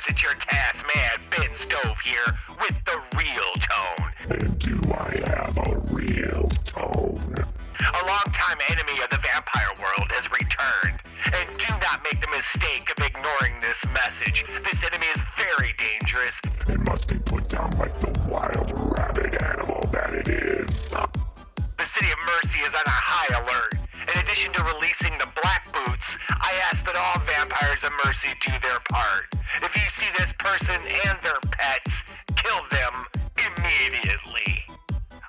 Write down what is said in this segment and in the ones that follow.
it's your task man, Ben Stove here, with the real tone. And do I have a real tone? A longtime enemy of the vampire world has returned. And do not make the mistake of ignoring this message. This enemy is very dangerous. It must be put down like the wild rabid animal that it is. The City of Mercy is on a high alert. In addition to releasing the Black Boots, I ask that all vampires of Mercy do their part. If you see this person and their pets, kill them immediately.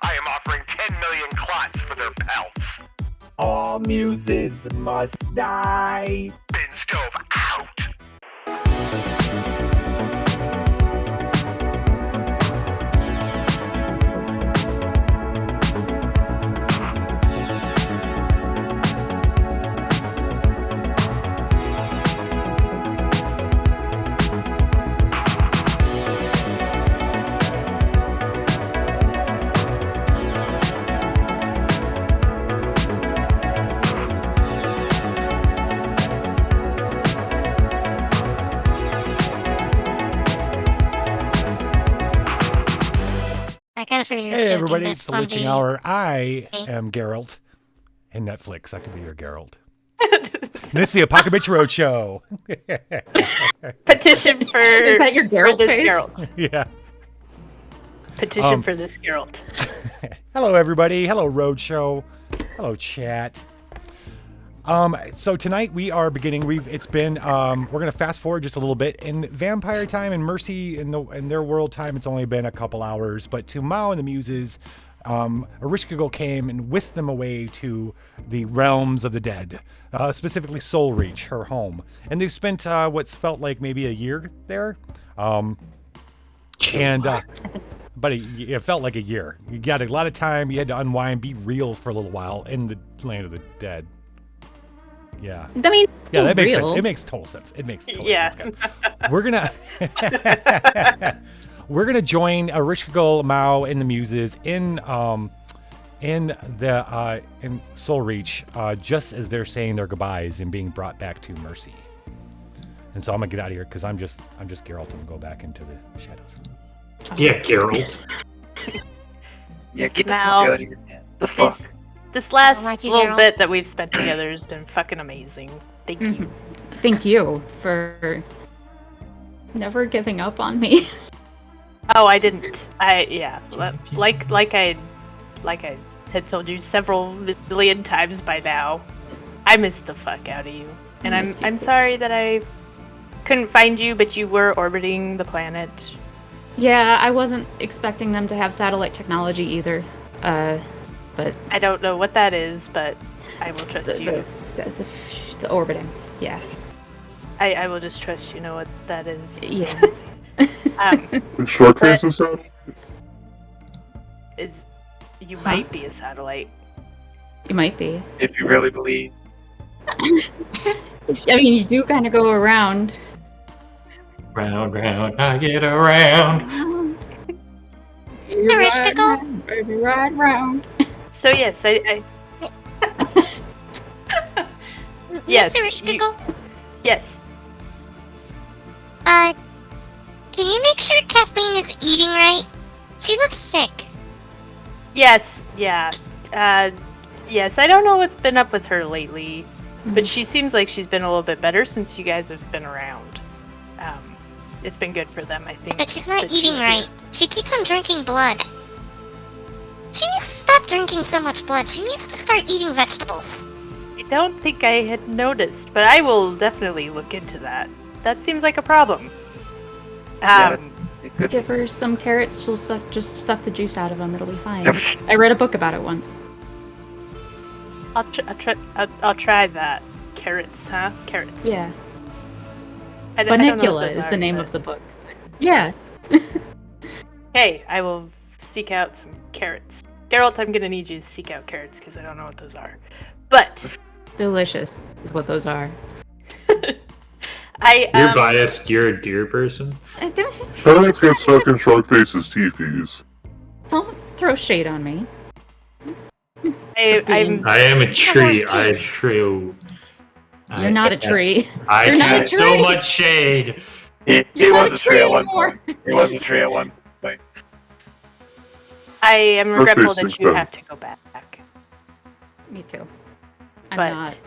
I am offering 10 million clots for their pelts. All muses must die. Ben Stove out! Hey everybody, it's the Witching Hour. I am Geralt. And Netflix, I could be your Geralt. This is the Apocabitch Roadshow. Petition for... Is that your Geralt this face? Geralt. Yeah. Petition for this Geralt. Hello everybody. Hello Roadshow. Hello chat. So tonight we are beginning. We're gonna fast forward just a little bit. In vampire time and Mercy in their world time, it's only been a couple hours. But to Mao and the Muses, Ereshkigal came and whisked them away to the realms of the dead, specifically Soul Reach, her home, and they've spent what's felt like maybe a year there. But it felt like a year. You got a lot of time. You had to unwind, be real for a little while in the land of the dead. Yeah. I mean, yeah, that makes real. sense. It makes total sense. It makes total Yeah. sense. Guys. We're gonna join Ereshkigal, Mao, and the Muses in Soul Reach, just as they're saying their goodbyes and being brought back to Mercy. And so I'm gonna get out of here because I'm just Geralt and go back into the shadows. Yeah, Geralt. Yeah, get the Now, fuck out of here, man. The fuck? This last Alrighty, little Geralt. bit that we've spent together has been fucking amazing. Thank you. Thank you for never giving up on me. Oh, I didn't. Like I had told you several million times by now. I missed the fuck out of you, and I'm sorry that I couldn't find you, but you were orbiting the planet. Yeah, I wasn't expecting them to have satellite technology either. But I don't know what that is, but I will trust you. The orbiting, yeah. I will just trust you know what that is. Yeah. Shark face and stuff? You might be a satellite. You might be. If you really believe. I mean, you do kind of go around. Round, round, I get around. It's Ereshkigal. Baby, ride round. So yes, I yes, Ereshkigal. yes. Can you make sure Kathleen is eating right? She looks sick. Yes, yeah. Yes, I don't know what's been up with her lately, but she seems like she's been a little bit better since you guys have been around. It's been good for them, I think. But she's not that eating you're right. here. She keeps on drinking blood. She needs to stop drinking so much blood. She needs to start eating vegetables. I don't think I had noticed, but I will definitely look into that. That seems like a problem. It could Give her some carrots. She'll just suck the juice out of them. It'll be fine. I read a book about it once. I'll try that. Carrots, huh? Carrots. Yeah. I don't know what Banicula those is are, the name but- of the book. Yeah. Hey, I will seek out some carrots. Geralt, I'm gonna need you to seek out carrots because I don't know what those are. But Delicious is what those are. You're biased. You're a deer person. Carrots get stuck in Sharkface's teethies. Don't throw shade on me. I am a tree. I true. You're not a tree. I You're not a cast so tree. much shade. He You're was not a tree at one anymore. point. He was a tree at one point. I am regretful Birthday that stinks you then. have to go back. Me too. I'm But not.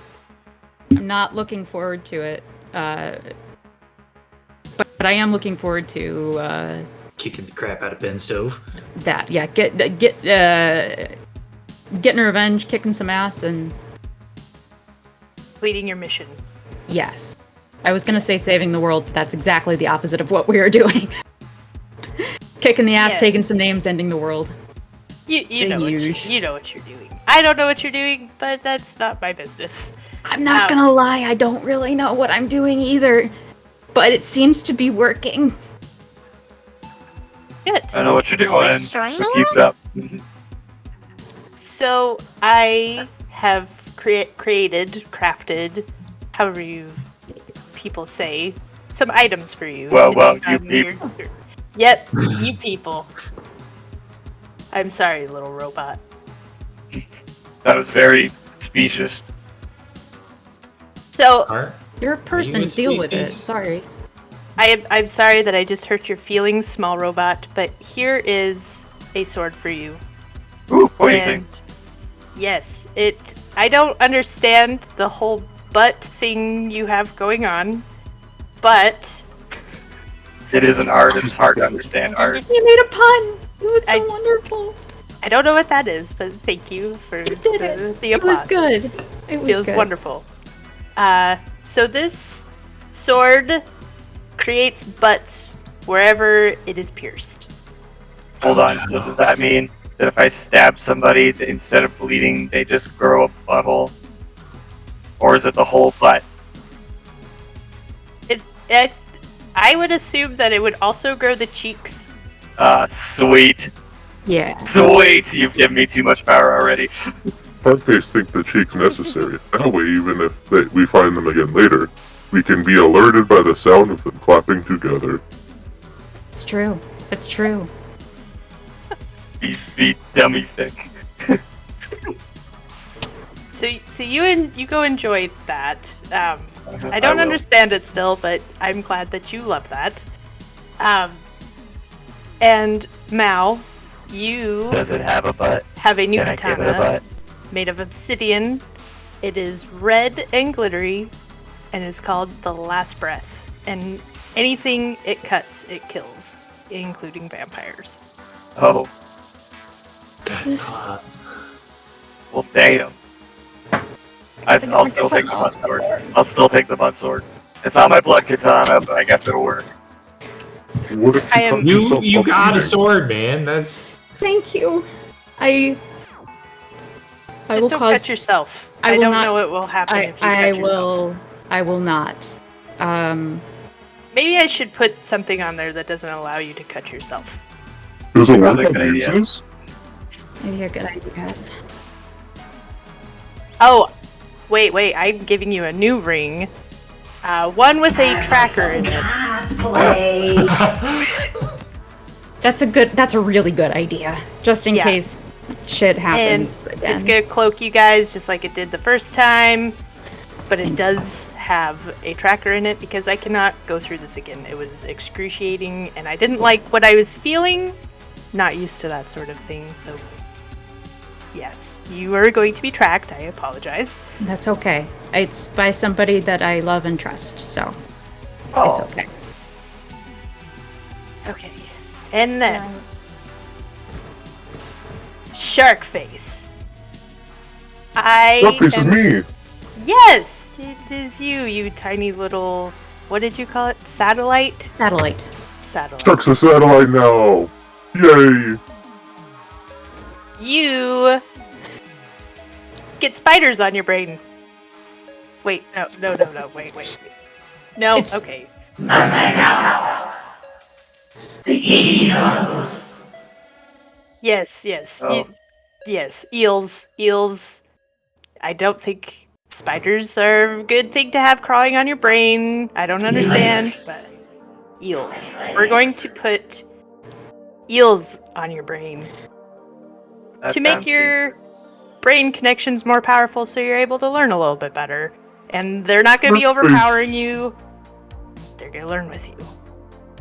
I'm not looking forward to it. But I am looking forward to Kicking the crap out of Ben Stove. that. Yeah, getting revenge, kicking some ass, and completing your mission. yes. I was gonna say saving the world, but that's exactly the opposite of what we are doing. Kicking the ass, Yeah. taking some names, ending the world. You know Huge. you know what you're doing. I don't know what you're doing, but that's not my business. I'm not gonna lie, I don't really know what I'm doing either. But it seems to be working. Good. I don't know what you're doing. So keep it up. So I have crafted, however you people say, some items for you. Well, to take you on your- people. Yep, you people. I'm sorry, little robot. That was very specious. So Art? You're a person, a deal with it. species? Sorry. I'm sorry that I just hurt your feelings, small robot, but here is a sword for you. Ooh, what do you think? Yes, I don't understand the whole butt thing you have going on, but It is an art. It's hard to understand art. You made a pun! It was so I- wonderful. I don't know what that is, but thank you for You did it. the It was applause. good. It was Feels good. wonderful. So this sword creates butts wherever it is pierced. Hold on. So does that mean that if I stab somebody, that instead of bleeding, they just grow a butthole? Or is it the whole butt? I would assume that it would also grow the cheeks. Sweet. Yeah. Sweet. You've given me too much power already. Hardface think the cheek's necessary. That way, even if we find them again later, we can be alerted by the sound of them clapping together. It's true. It's true. Be dummy thick. So you go enjoy that. I don't will. understand it still, but I'm glad that you love that. And Mao, you Does it have a butt? have a new Can I give it a katana butt? made of obsidian. It is red and glittery, and is called the Last Breath. And anything it cuts, it kills, including vampires. Oh, This- well, damn. I'll still take the butt sword. I'll still take the butt sword. It's not my blood katana, but I guess it'll work. What if I am- cut yourself You off got a eating? sword, man. That's Thank you. I Just will don't cause. cut yourself. I I, will don't not- know what will happen if you I cut yourself. will. I will not. Maybe I should put something on there that doesn't allow you to cut yourself. Does it work Probably a on good idea. muses? Maybe a good idea. Oh, wait, I'm giving you a new ring. One with a tracker in it. That's a really good idea. Just in Yeah. case shit happens And again. it's gonna cloak you guys just like it did the first time. But it does have a tracker in it because I cannot go through this again. It was excruciating and I didn't like what I was feeling. Not used to that sort of thing, so yes, you are going to be tracked. I apologize. That's okay. It's by somebody that I love and trust, so it's Oh, okay. Okay. And then Shark Face. That face is me! Yes, it is you, you tiny little. What did you call it? Satellite. Satellite. Chuck's a satellite now! Yay! You get spiders on your brain. Wait, no, wait. No, It's- okay. Yes. Oh. Yes, eels. I don't think spiders are a good thing to have crawling on your brain. I don't understand, but eels. We're going to put eels on your brain that to make sounds your brain connections more powerful so you're able to learn a little bit better. And they're not going to be Perfect. overpowering you. They're going to learn with you.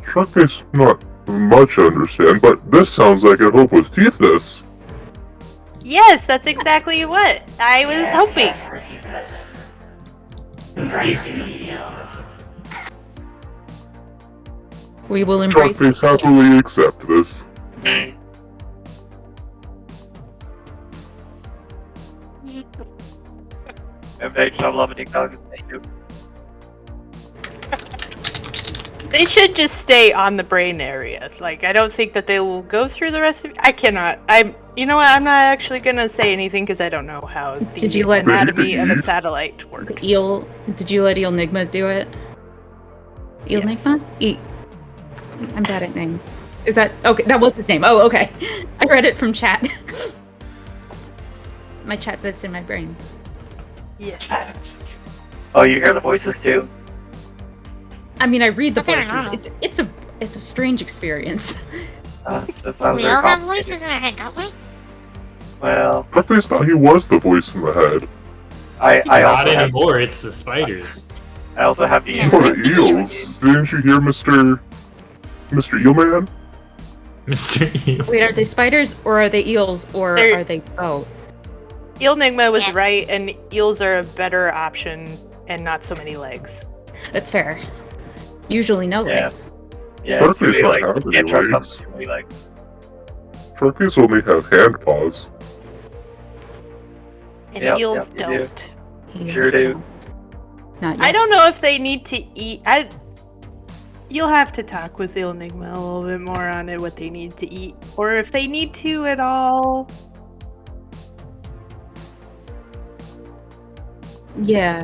Sharkface, not much I understand, but this sounds like a hope with teeth this. Yes, that's exactly what I was hoping. We will embrace Sharkface happily accept this. M. Night Shyamalan dogs. Thank you. They should just stay on the brain area. Like, I don't think that they will go through the rest of it. I cannot. You know what? I'm not actually gonna say anything because I don't know how the Did you let anatomy of a satellite works. Eel? Did you let Eel Nigma do it? Eel Yes. Nigma? I'm bad at names. Is that okay? That was his name. Oh, okay. I read it from chat. My chat that's in my brain. Yes. Oh, you hear the voices too? I mean, I read the But they're voices. normal. It's a strange experience. That sounds We very all have complicated. voices in our head, don't we? Well, Sharkface thought he was the voice in the head. I Not also have, anymore, it's the spiders. I also have the Yeah. What What's the eels? Didn't you hear Mr. Eelman? Mr. Eel. Wait, are they spiders or are they eels or They're- are they both? Eel Nigma was Yes. right, and eels are a better option and not so many legs. That's fair. Usually no Yeah. legs. Yeah, Sharkface it's really don't like have you any can't trust them legs. with too many legs. Sharkies only have hand paws. And Yep, eels yep, you do. don't. Eels Sure do. don't. Not yet. I don't know if they need to eat. You'll have to talk with Eel Nigma a little bit more on it, what they need to eat, or if they need to at all. Yeah.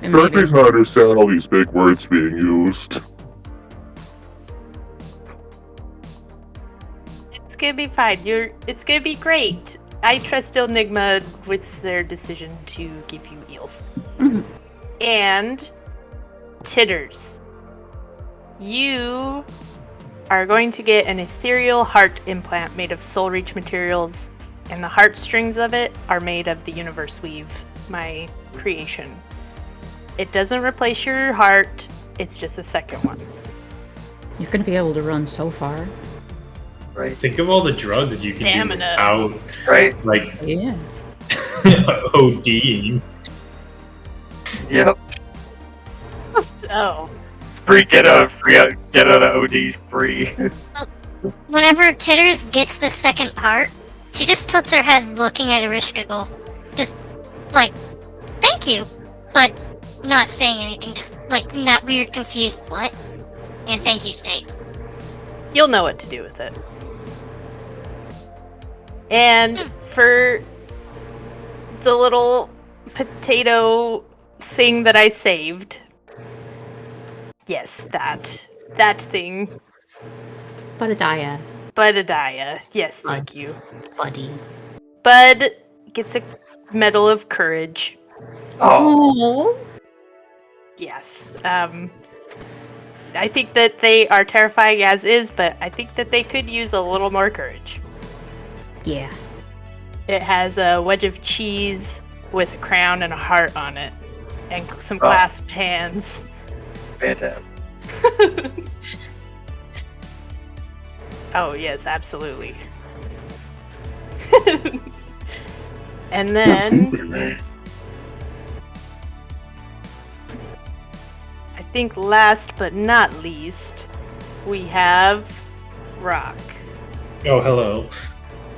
And maybe. Sharkies not understand all these big words being used. It's gonna be fine. It's gonna be great. I trust Eel Nigma with their decision to give you eels. Mhm. And Titters, you are going to get an ethereal heart implant made of soul reach materials, and the heartstrings of it are made of the universe weave, my creation. It doesn't replace your heart, it's just a second one. You're gonna be able to run so far. Right. Think of all the drugs you can do Stamina. without, Right. like, Yeah. ODing. Yep. Oh. Get out of OD free. Whenever Titters gets the second part, she just tilts her head looking at Erishkigal. Just, like, thank you, but not saying anything, just, like, that weird, confused, what? And thank you state. You'll know what to do with it. And for the little potato thing that I saved, yes, that thing, Budadiah. Budadiah. Yes, thank you. Buddy. Bud gets a medal of courage. Oh. Yes. I think that they are terrifying as is, but I think that they could use a little more courage. Yeah. It has a wedge of cheese with a crown and a heart on it, and some Oh. clasped hands. Fantastic. Oh, yes, absolutely. And then, I think last but not least, we have Rock. Oh, hello.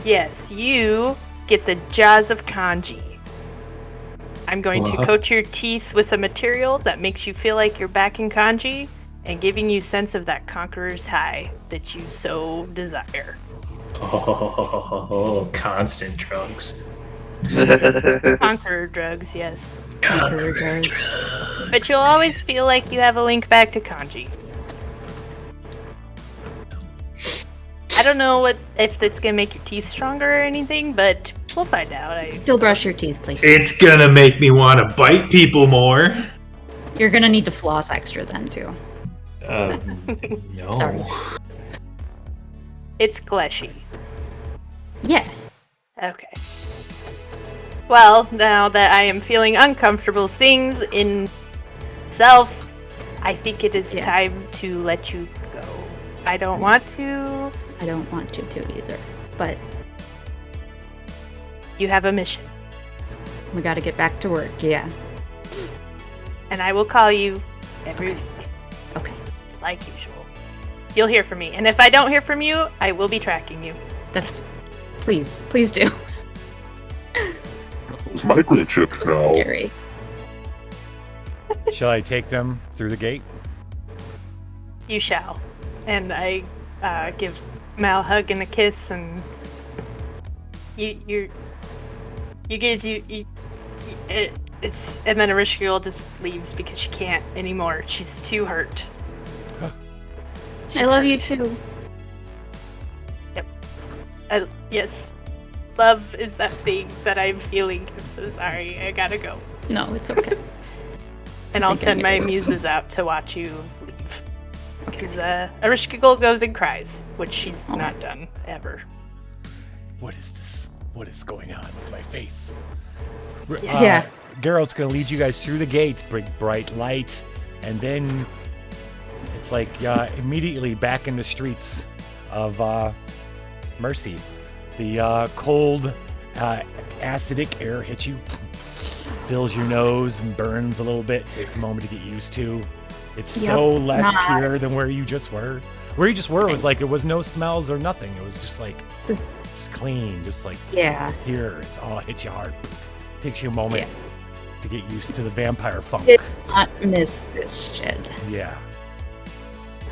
Yes, you get the Jaws of Kanji. I'm going to What? coat your teeth with a material that makes you feel like you're back in Kanji and giving you sense of that conqueror's high that you so desire. Oh, constant drugs. Conqueror drugs, yes. Conqueror drugs. But you'll always feel like you have a link back to Kanji. I don't know if it's gonna make your teeth stronger or anything, but we'll find out. Still brush your teeth, please. It's gonna make me want to bite people more. You're gonna need to floss extra then too. No. Sorry. It's gleshy. Yeah. Okay. Well, now that I am feeling uncomfortable things in self, I think it is Yeah. time to let you go. I don't want to. I don't want to either. But You have a mission, we gotta get back to work, yeah. and I will call you every week, Okay. like usual. You'll hear from me, and if I don't hear from you, I will be tracking you. That's please do. It's microchipped now. Scary. Shall I take them through the gate? You shall. And I give Mal a hug and a kiss, and it's, and then Arishka girl just leaves because she can't anymore. She's too hurt. I love you too. Yes. Love is that thing that I'm feeling. I'm so sorry. I gotta go. No, it's okay. And I'll think I send get my yours. muses out to watch you leave. Because Arishka girl goes and cries, which she's not done ever. What is this? What is going on with my face? Yeah. Geralt's gonna lead you guys through the gate, big bright light, and then it's like immediately back in the streets of Mercy. The cold, acidic air hits you, fills your nose and burns a little bit. Takes a moment to get used to. It's so less pure than where you just were. Where you just were was like it was no smells or nothing. It was just like just clean, just like here. It's all hits you hard. Takes you a moment to get used to the vampire funk. Did not miss this shit. Yeah.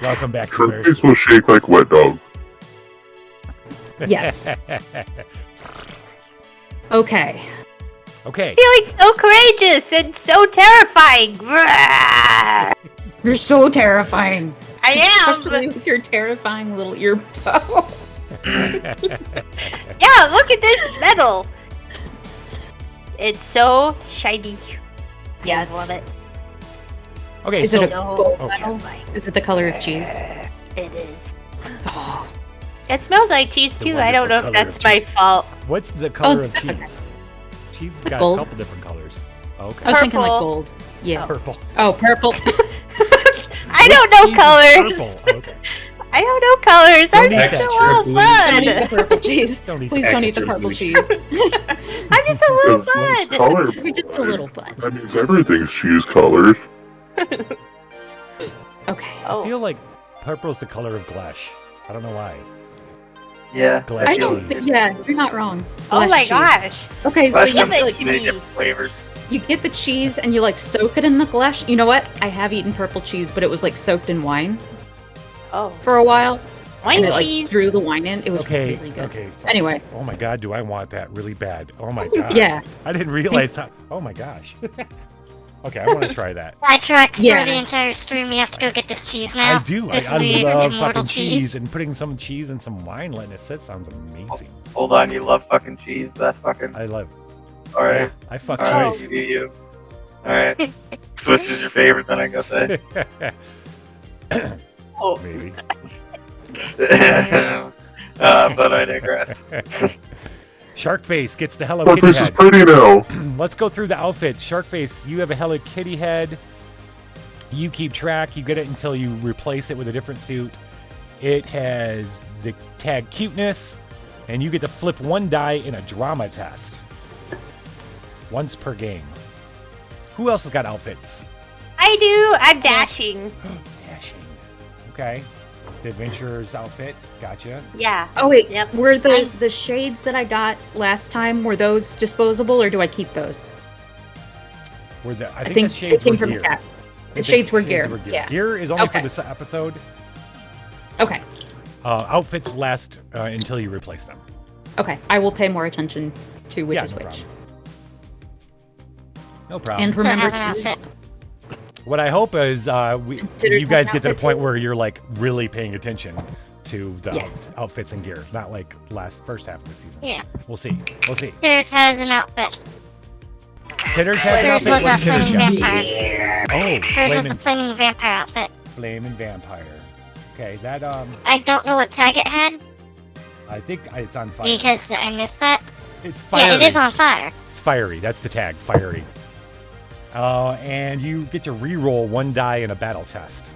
Welcome back to Her Mercy. face will shake like wet dog. Yes. Okay. Okay. Feeling so courageous and so terrifying. You're so terrifying. I Especially with your terrifying little ear bow. Yeah, look at this metal. It's so shiny. Yes. I love it. Okay, Is so it a So gold metal? terrifying. Is it the color of cheese? It is. Oh. It smells like cheese The too. I don't know if wonderful that's color my of cheese. fault. what's the color of that's okay. cheese? Cheese has got Gold. a couple different colors. Okay. I was thinking like Purple. gold. Yeah. Purple. Oh, purple. I don't know Cheese colors. is purple. Okay. I don't know colors. Don't I'm eat just that a shit. little Don't eat bud. the purple cheese. Don't eat Please the don't eat the extra purple cheese. cheese. I'm just a little As long as bud. color, You're just a little butt. that means everything's cheese colored. Okay. I Oh, feel like purple's the color of Glesh. I don't know why. Yeah. Glass I don't cheese. think, yeah, you're not wrong. oh Glass my cheese. gosh. Okay, so Glass you Give have it to, to like, me. different flavors. you get the cheese and you like soak it in the glass. You know what? I have eaten purple cheese, but it was like soaked in wine Oh, for a while. wine And it like cheese. drew the wine in. It was Okay. really good. Okay. fine. Anyway, Oh my God, do I want that really bad? Oh my God. yeah. I didn't realize how. Oh my gosh. Okay, I want to try that. Sidetrack Yeah. for the entire stream. We have to go get this cheese now. I do. This I is love immortal fucking cheese. cheese and putting some cheese and some wine letting it sit sounds amazing. Hold on, you love fucking cheese. That's fucking. I love. Alright. I fuck Alright, cheese. you do you. Alright. Swiss is your favorite, then I guess, eh? Oh, Maybe. But I digress. Sharkface gets the Hello But Kitty this is head. pretty now. Let's go through the outfits. Sharkface, you have a Hello Kitty head. You keep track. You get it until you replace it with a different suit. It has the tag cuteness, and you get to flip one die in a drama test. Once per game. Who else has got outfits? I do. I'm dashing. Dashing. Okay. The adventurer's outfit. Gotcha. Yeah. Oh wait, Yep. were the shades that I got last time, were those disposable or do I keep those? I think, think the shades they came were from gear. a cat. I The think shades were gear. Yeah. Gear is only for Okay. this episode. Okay. Outfits last until you replace them. Okay. I will pay more attention to which Yeah, is no which. problem. No problem. And So remember have an to- outfit. What I hope is Consider you guys an get to the outfit point too? where you're like really paying attention to the Yeah. outfits and gear, not like first half of the season. Yeah. We'll see. We'll see. Titters has an outfit. Titters has an Hers outfit. was a What's Titters flaming got? vampire. Oh, Hers was the flaming, flaming vampire outfit. flaming vampire. Okay, that I don't know what tag it had I think it's on fire. because I missed that. It's fiery. Yeah, it is on fire. It's fiery. That's the tag. Fiery. And you get to re-roll 1 die in a battle test.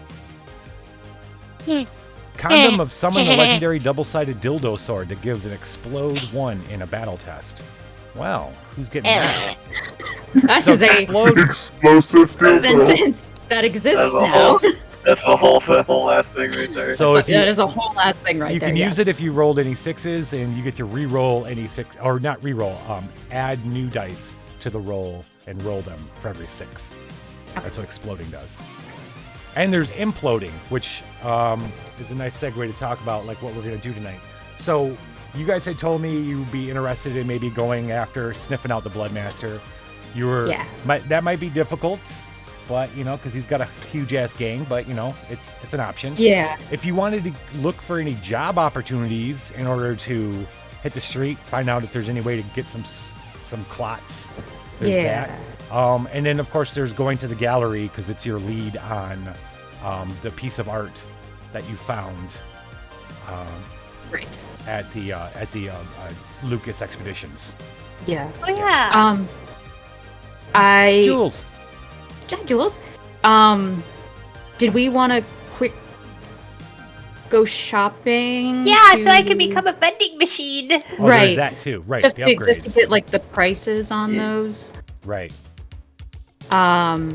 Condom of summon the legendary double-sided dildo sword that gives an explode 1 in a battle test. Wow, who's getting that? That So is a Explosive dildo. sentence that exists now. That's the whole last thing right there. So if you, that is a whole last thing right you there. can use yes. it if you rolled any 6s, and you get to re-roll any 6, or not re-roll, add new dice to the roll and roll them for every 6. That's what exploding does. And there's imploding, which is a nice segue to talk about like what we're gonna do tonight. So you guys had told me you'd be interested in maybe going after sniffing out the Bloodmaster. You were, that might be difficult, but you know, because he's got a huge ass gang. But you know, it's an option. Yeah. If you wanted to look for any job opportunities in order to hit the street, find out if there's any way to get some clots. There's that. And then of course there's going to the gallery because it's your lead on the piece of art that you found Right. at the Lucas Expeditions. Yeah. Oh yeah. Jules. Yeah, Jules. Did we want to quick go shopping? Yeah, so I can become a vending machine. Oh, right. There's that too. Right. Just the to, upgrades. just to get like the prices on those. Right. All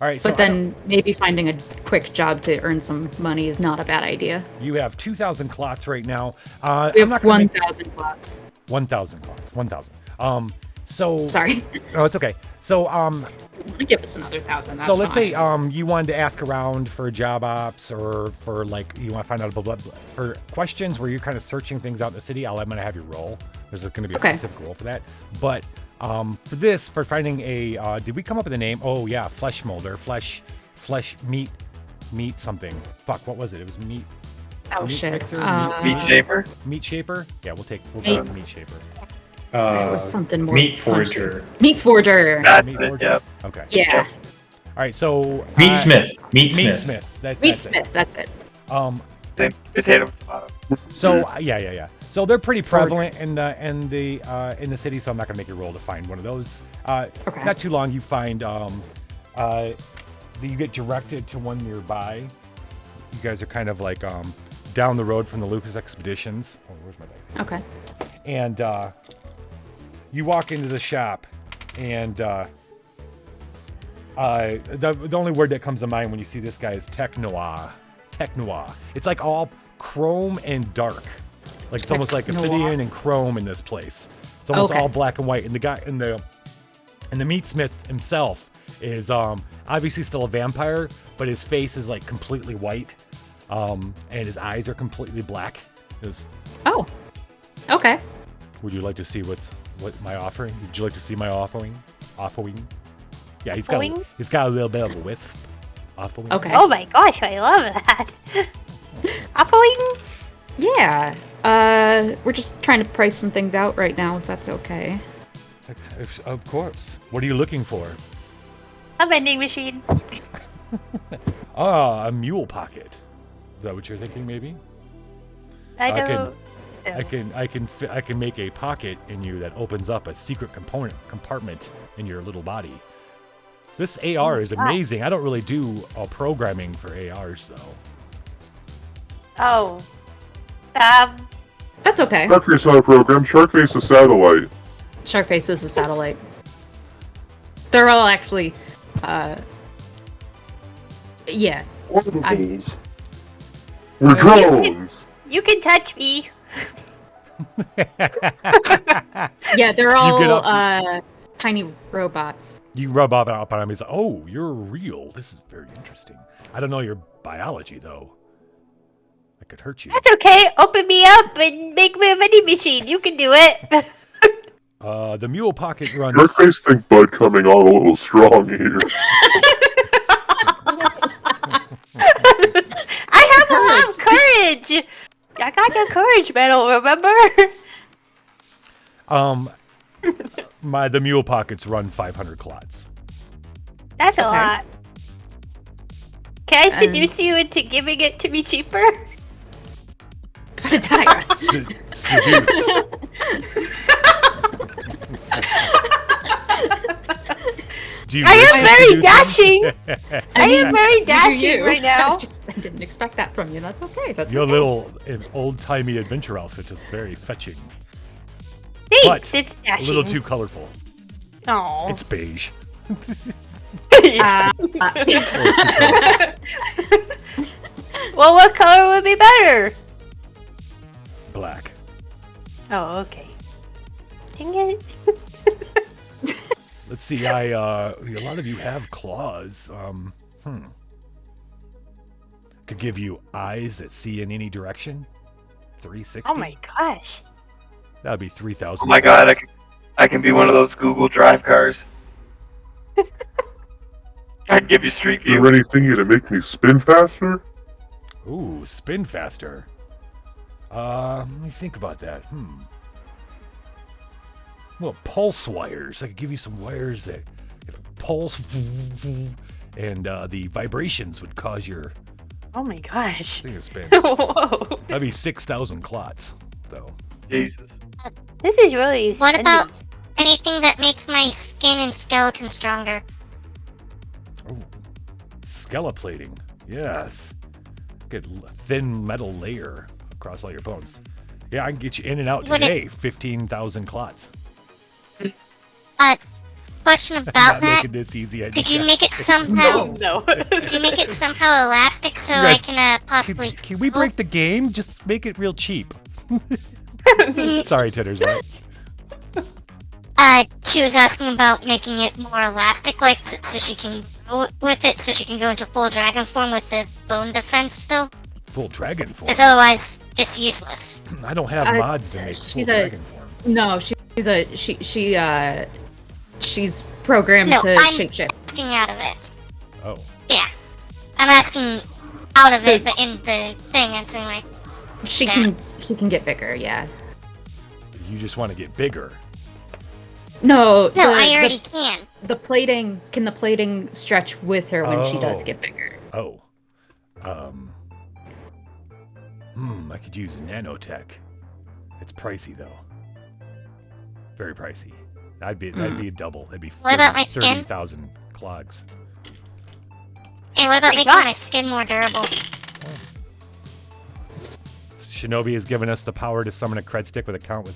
right. But then maybe finding a quick job to earn some money is not a bad idea. You have 2,000 clots right now. We have 1,000 clots. 1,000 clots. 1,000. So sorry. No, it's okay. So give us another 1,000. So let's say you wanted to ask around for job ops or for like you want to find out about for questions where you're kind of searching things out in the city. I'm gonna have you roll. There's going to be a specific roll for that. But for finding a did we come up with a name? Oh yeah, flesh molder, flesh meat something. Fuck, what was it? It was meat. Oh meat shit. Fixer, meat shaper. Meat shaper. Yeah, we'll go with meat shaper. It was something more. Meat forger. Meat forger. That's Meat it, forger? yep. Okay. Yeah. All right. So Meat Smith. Meat Meat Smith. Smith. Meat Smith. That's it. Potato. So yeah. So they're pretty prevalent in the city. So I'm not gonna make you roll to find one of those. Okay. Not too long, you find you get directed to one nearby. You guys are kind of like down the road from the Lucas Expeditions. Oh, where's my dice? Okay. And you walk into the shop, and the only word that comes to mind when you see this guy is tech noir. Tech noir. It's like all chrome and dark. Like it's almost like obsidian and chrome in this place. It's almost all black and white. And the guy and the meatsmith himself is obviously still a vampire, but his face is like completely white, and his eyes are completely black. Oh. Okay. Would you like to see what my offering? Would you like to see my offering? Offering? Yeah, he's got a little bit of a wisp. Offering. Okay. Oh my gosh, I love that. Offering? Yeah. We're just trying to price some things out right now, if that's okay. Of course. What are you looking for? A vending machine. A mule pocket. Is that what you're thinking? Maybe. I don't. I can make a pocket in you that opens up a secret compartment in your little body. This AR is amazing. I don't really do programming for ARs though. Oh. That's okay. Sharkface is not a program. Sharkface is a satellite. Sharkface is a satellite. They're all actually, yeah. We're drones. You can touch me. Yeah, they're all tiny robots. You rub up on him. He's like, "Oh, you're real. This is very interesting. I don't know your biology though. I could hurt you." That's okay. Open me up and make me a vending machine. You can do it. The mule pocket runs. Sharkface think Bud coming on a little strong here. I have a lot of courage. I got your courage medal, remember? The mule pockets run 500 clots. That's a lot. Can I seduce you into giving it to me cheaper? Seduce. Do you I wish am to very do dashing. something? I am very You do dashing you. right now. I didn't expect that from you. That's okay. That's Your okay. little old-timey adventure outfit is very fetching, Thanks, but it's a dashing. little too colorful. Aw. It's beige. Well, what color would be better? Black. Oh, okay. Dang it. Let's see. A lot of you have claws. Could give you eyes that see in any direction. 360. Oh my gosh. That would be 3,000. Oh my god, I can be one of those Google Drive cars. I can give you Street Is there View. anything to make me spin faster? Ooh, spin faster. Let me think about that. Well, pulse wires. I could give you some wires that pulse, and the vibrations would cause your Oh my gosh. thing to spin. Whoa. That'd be 6,000 clots, though. Jesus. This is really What spendy. about anything that makes my skin and skeleton stronger? Oh, skeleplating. Yes. Get a thin metal layer across all your bones. Yeah, I can get you in and out Would it- today. 15,000 clots. Question Not about that. making this easy. I Could just you got- make it somehow? No. Could you make it somehow elastic so You I guys- can possibly? Can we break the game? Just make it real cheap. Sorry, Titters. What? She was asking about making it more elastic, like so she can go with it, so she can go into full dragon form with the bone defense still. Full dragon form. Because otherwise, it's useless. I don't have mods to make full she's dragon form. No, she's programmed No, to I'm- shapeshift. Asking out of it. Oh. Yeah, I'm asking out of So- it, but in the thing, I'm saying like, She Yeah. can get bigger. Yeah. You just want to get bigger. No. no, I already can. The plating can the plating stretch with her when she does Oh. get bigger. Oh. I could use nanotech. It's pricey though. Very pricey. That'd be a double. That'd be What about my skin? 30,000 clogs. And what about my making my gosh. skin more durable? Shinobi has given us the power to summon a cred stick with a count with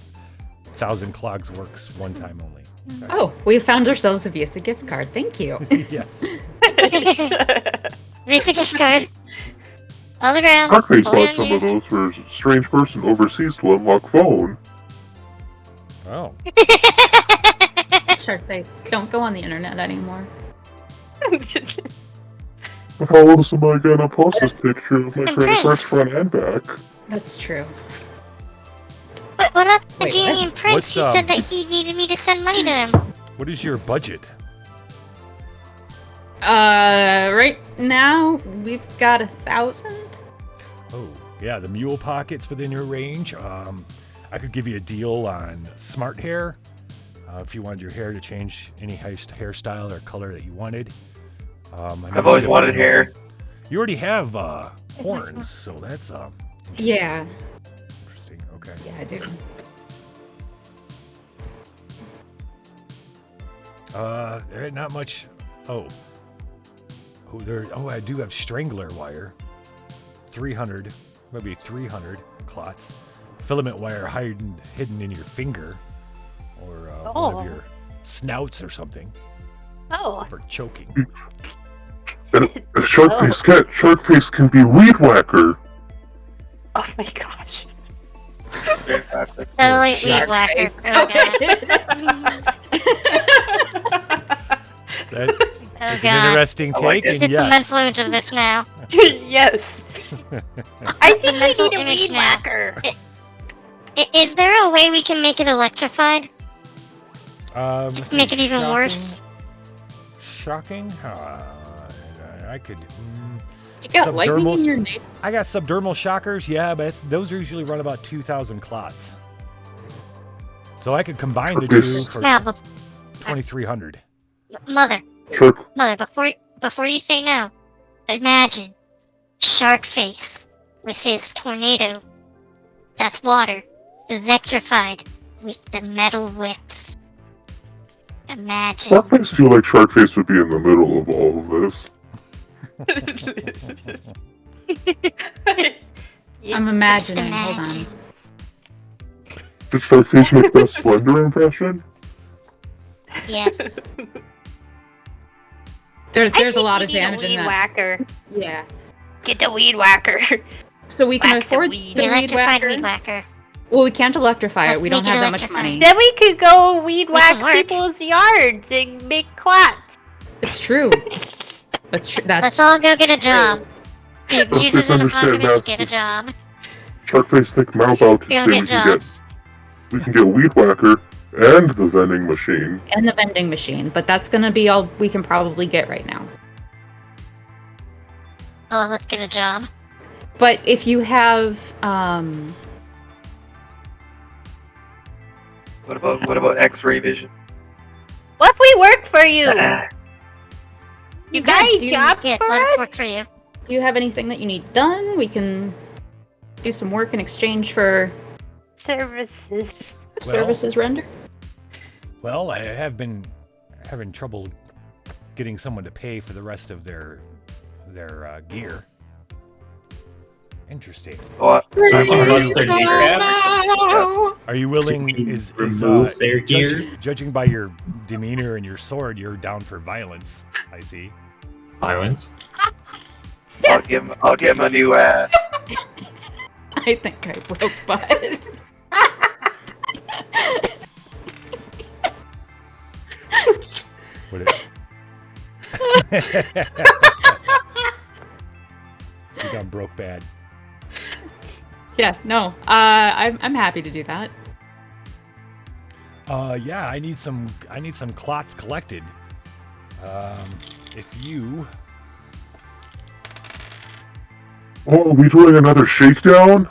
1,000 clogs works one time only. Oh, we found ourselves a Visa gift card. Thank you. Yes. Visa gift card. On the ground. Darkface fully bought some of unused. those for a strange person overseas to unlock phone. Oh. Shark face. Don't go on the internet anymore. How else am I gonna post this picture of my And credit cards Prince. front and back? That's true. What about the Wait, genie what? and Prince? What's, You said that he needed me to send money to him. What is your budget? Right now we've got 1,000. Oh, yeah, the mule pockets within your range. I could give you a deal on smart hair. If you wanted your hair to change any hairstyle or color that you wanted. I've always wanted hair. You already have horns, so that's Yeah. interesting. Okay. Yeah, I do. There ain't not much. Oh, I do have strangler wire. 300, maybe 300 clots. Filament wire hidden in your finger, or one Oh. of your snouts or something Oh. for choking. Sharkface can be weed whacker. Oh my gosh. Fantastic. Totally Shark weed whacker. face. Oh god. That Oh is an god. interesting I like take, it. and Just a yes, mental image of this now. Yes. I think we mental need a image weed now. whacker. Is there a way we can make it electrified? let's Just make see, it even shocking- worse. Shocking? I could. You got lightning Subdermals? in your name. I got subdermal shockers, yeah, but those usually run about 2,000 clots. So I could combine the two for Now, 2,300. mother, Shark, before you say no, imagine Sharkface with his tornado. That's water, electrified with the metal whips. Imagine. Sharkface feel like Sharkface would be in the middle of all of this. I'm Just imagining. Hold imagine. on. Did Sharkface make that Splendor impression? Yes. There's a I lot think of we need damage a in weed that. whacker. Yeah. Get the weed whacker. So we can Wax the afford weed. the weed Electrified whacker. weed whacker. Well, we can't electrify Let's it. We don't make it have that much electrified. money. Then we could go weed We whack can work. people's yards and make clots. It's true. That's true. Let's all go get a job. Dude, Let's users in misunderstand Apocabitch, that. get a job. Sharkface think mouth out to Go say get jobs. we can get Weed Whacker and the vending machine. And the vending machine, but that's gonna be all we can probably get right now. Oh, let's get a job. But if you have, What about X-ray vision? What if we work for you? You got any do you- jobs Yes, for let's us? work for you. do you have anything that you need done? We can do some work in exchange for Services. services rendered. Well, I have been having trouble getting someone to pay for the rest of their gear. Interesting. Oh, So we can are bust you- their kneecaps. Are you willing? Can we Is remove their gear? Judging by your demeanor and your sword, you're down for violence. I see. Violence. I'll give him a new ass. I think I broke butt. Would it? You got broke bad. Yeah, no. I'm happy to do that. Yeah, I need some clots collected. If you Oh, are we doing another shakedown?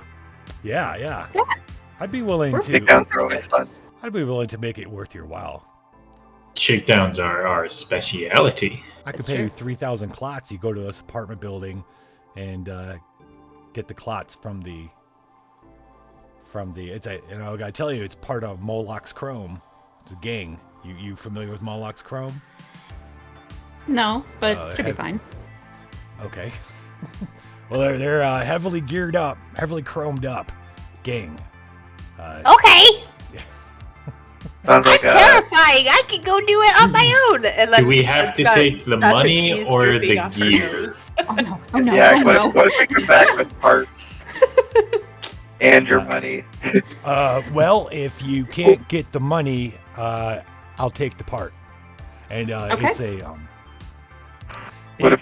yeah. I'd be willing Take down to throw his bus. I'd be willing to make it worth your while. Shakedowns are our speciality. I could That's pay you true. 3,000 clots. You go to this apartment building and get the clots from the it's a I gotta tell you, it's part of Moloch's Chrome. It's a gang. You familiar with Moloch's Chrome? No, but should be have- fine. Okay. Well, they're heavily geared up, heavily chromed up gang. Okay. Sounds I'm like terrifying. I can go do it on my own. And Do we have to take the money or the gear? Oh no! Oh no! yeah. Oh What, no! if, what if we come back with parts and your money? Well, if you can't get the money, I'll take the part. And Okay. it's a What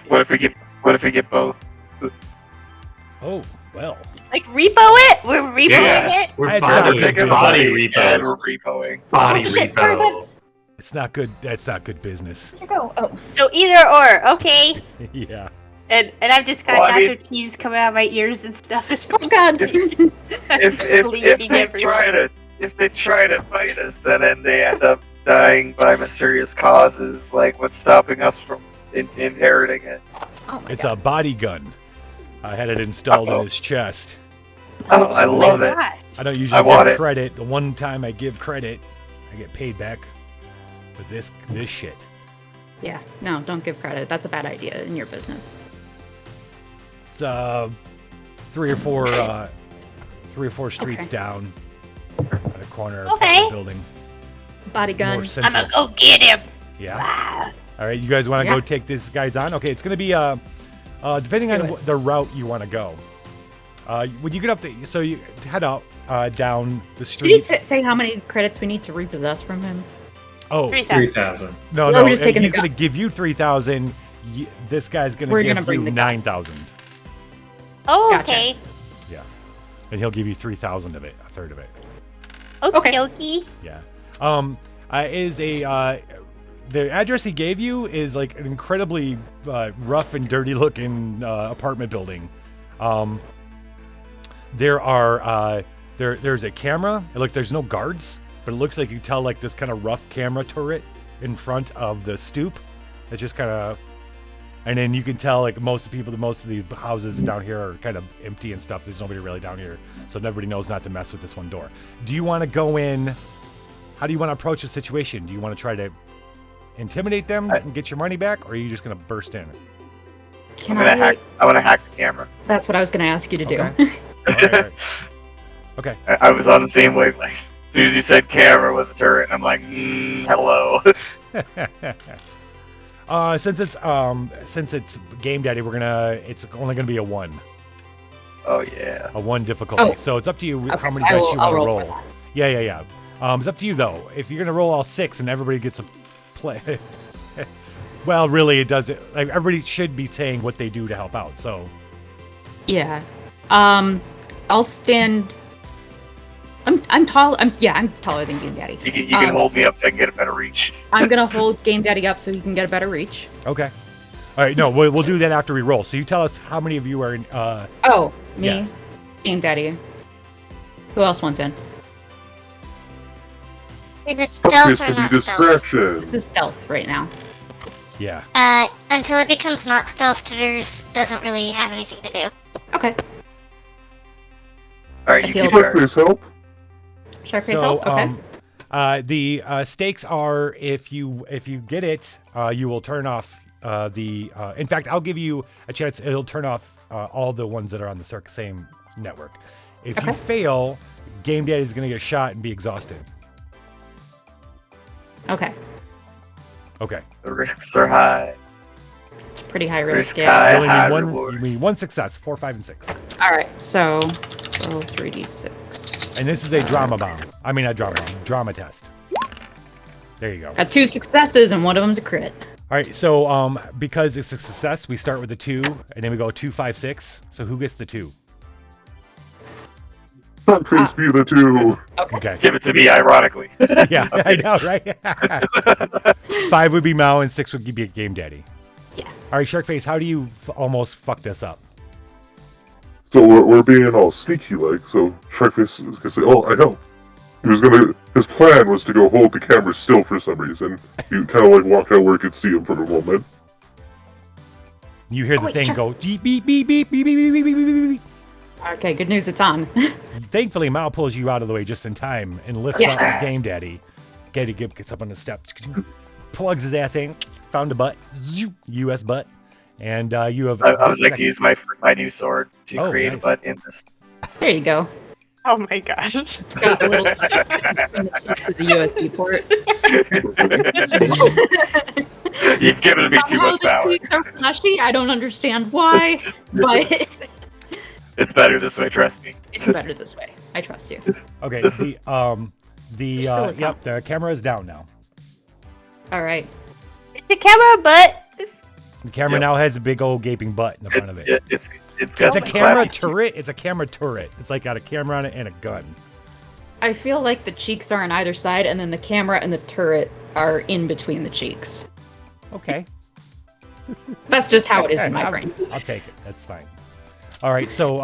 if we get both? oh well. Like repo it? We're repoing Yeah, it? we're It's body, not We're taking body the money and we're repos. repoing. Body Oh, shit, sorry, repo. It's not good. That's not good business. Here you go. Oh, So either or, okay. Yeah. And I've just got Well, I mean- Dr. Cheese coming out of my ears and stuff. oh God! If they try to fight us, then they end up dying by mysterious causes, like what's stopping us from inheriting it. Oh my It's God. a body gun. I had it installed in Uh-oh. his chest. Oh, I love it. Gosh. I don't usually I want give it. credit. The one time I give credit, I get paid back. But this shit. Yeah. No, don't give credit. That's a bad idea in your business. It's 3 or 4 streets Okay. down at a corner of Okay. the building. Body gun. More I'm central. gonna go get him. Yeah. All right, you guys want to Yeah. go take this guys on? Okay, it's gonna be depending Let's on do it. the route you want to go. When you get up to, so you head out down the Did he streets. say how many credits we need to repossess from him? Oh 3,000. 3,000. no, Or no, we're just taking he's the gonna give you 3,000. This guy's gonna We're give gonna bring you the gun. 9,000. Oh, Gotcha. okay. Yeah, and he'll give you 3,000 of it, a third of it. Okie dokie. Yeah. Is a the address he gave you is like an incredibly rough and dirty looking apartment building. There's a camera. There's no guards, but it looks like you tell like this kind of rough camera turret in front of the stoop. It's just kind of, and then you can tell like most of these houses down here are kind of empty and stuff. There's nobody really down here, so everybody knows not to mess with this one door. Do you want to go in? How do you want to approach the situation? Do you want to try to intimidate them and get your money back, or are you just gonna burst in? I want to hack the camera. That's what I was going to ask you to do. Okay. All right. Okay. I was on the same wavelength. As soon as you said camera with a turret, I'm like, hello. Since it's Game Daddy, it's only gonna be a 1. Oh yeah. A 1 difficulty. Oh. So it's up to you Okay, how so many dice you want to I'll roll. for that. Yeah. It's up to you though. If you're gonna roll all 6 and everybody gets a play, well, really, it doesn't. Like everybody should be saying what they do to help out. So. Yeah. I'll stand. I'm tall. I'm taller than Game Daddy. You can hold me up so I can get a better reach. I'm gonna hold Game Daddy up so he can get a better reach. Okay. All right. No, we'll do that after we roll. So you tell us how many of you are in. Oh, me, yeah. Game Daddy. Who else wants in? Is it stealth This or could be not stealth? distraction. This is stealth right now. Yeah. Until it becomes not stealth, Titters doesn't really have anything to do. Okay. Alright, I you feel keep like- her. Please help. Shark face So help? Okay. the stakes are if you get it, you will turn off the. In fact, I'll give you a chance. It'll turn off all the ones that are on the same network. If you Okay. fail, Game Daddy is going to get shot and be exhausted. Okay. Okay. The risks are high. It's pretty high risk. Risk Yeah. high. You only high need one. reward. You need 1 success. 4, 5, and 6. All right. So roll 3d6. And this is a drama bomb. I mean, not drama bomb. Drama test. There you go. Got 2 successes and one of them's a crit. All right. So because it's a success, we start with a 2, and then we go 2, 5, 6. So who gets the 2? Please be the 2. Okay. Give it to me, ironically. Yeah, I know, right? 5 would be Mao, and 6 would be Game Daddy. Yeah. All right, Sharkface, how do you almost fuck this up? So we're being all sneaky like. So Sharkface is gonna say, "Oh, I help." His plan was to go hold the camera still for some reason. He kind of like walked out where he could see him for a moment. You hear the wait, thing Shark- go beep beep beep beep beep beep beep beep beep beep beep. Okay, good news, it's on. Thankfully, Mao pulls you out of the way just in time and lifts Yeah. up Game Daddy. Daddy gets up on the steps, plugs his ass in, found a butt, U.S. butt, and you have. I was like to use my new sword to Oh, create nice. a butt in this. There you go. Oh my gosh. It's got a little chip in the cheeks as a USB port. You've given me too Somehow much the power. cheeks are fleshy. I don't understand why, but It's better this way, trust me. it's better this way. I trust you. Okay, Silicone. yep, the camera is down now. All right. It's a camera, but The camera Yep. now has a big old gaping butt in the front of it. It's got It's a some camera clappy turret. It's a camera turret. It's like got a camera on it and a gun. I feel like the cheeks are on either side, and then the camera and the turret are in between the cheeks. Okay. That's just how it is in my I'll- brain. I'll take it. That's fine. All right. So,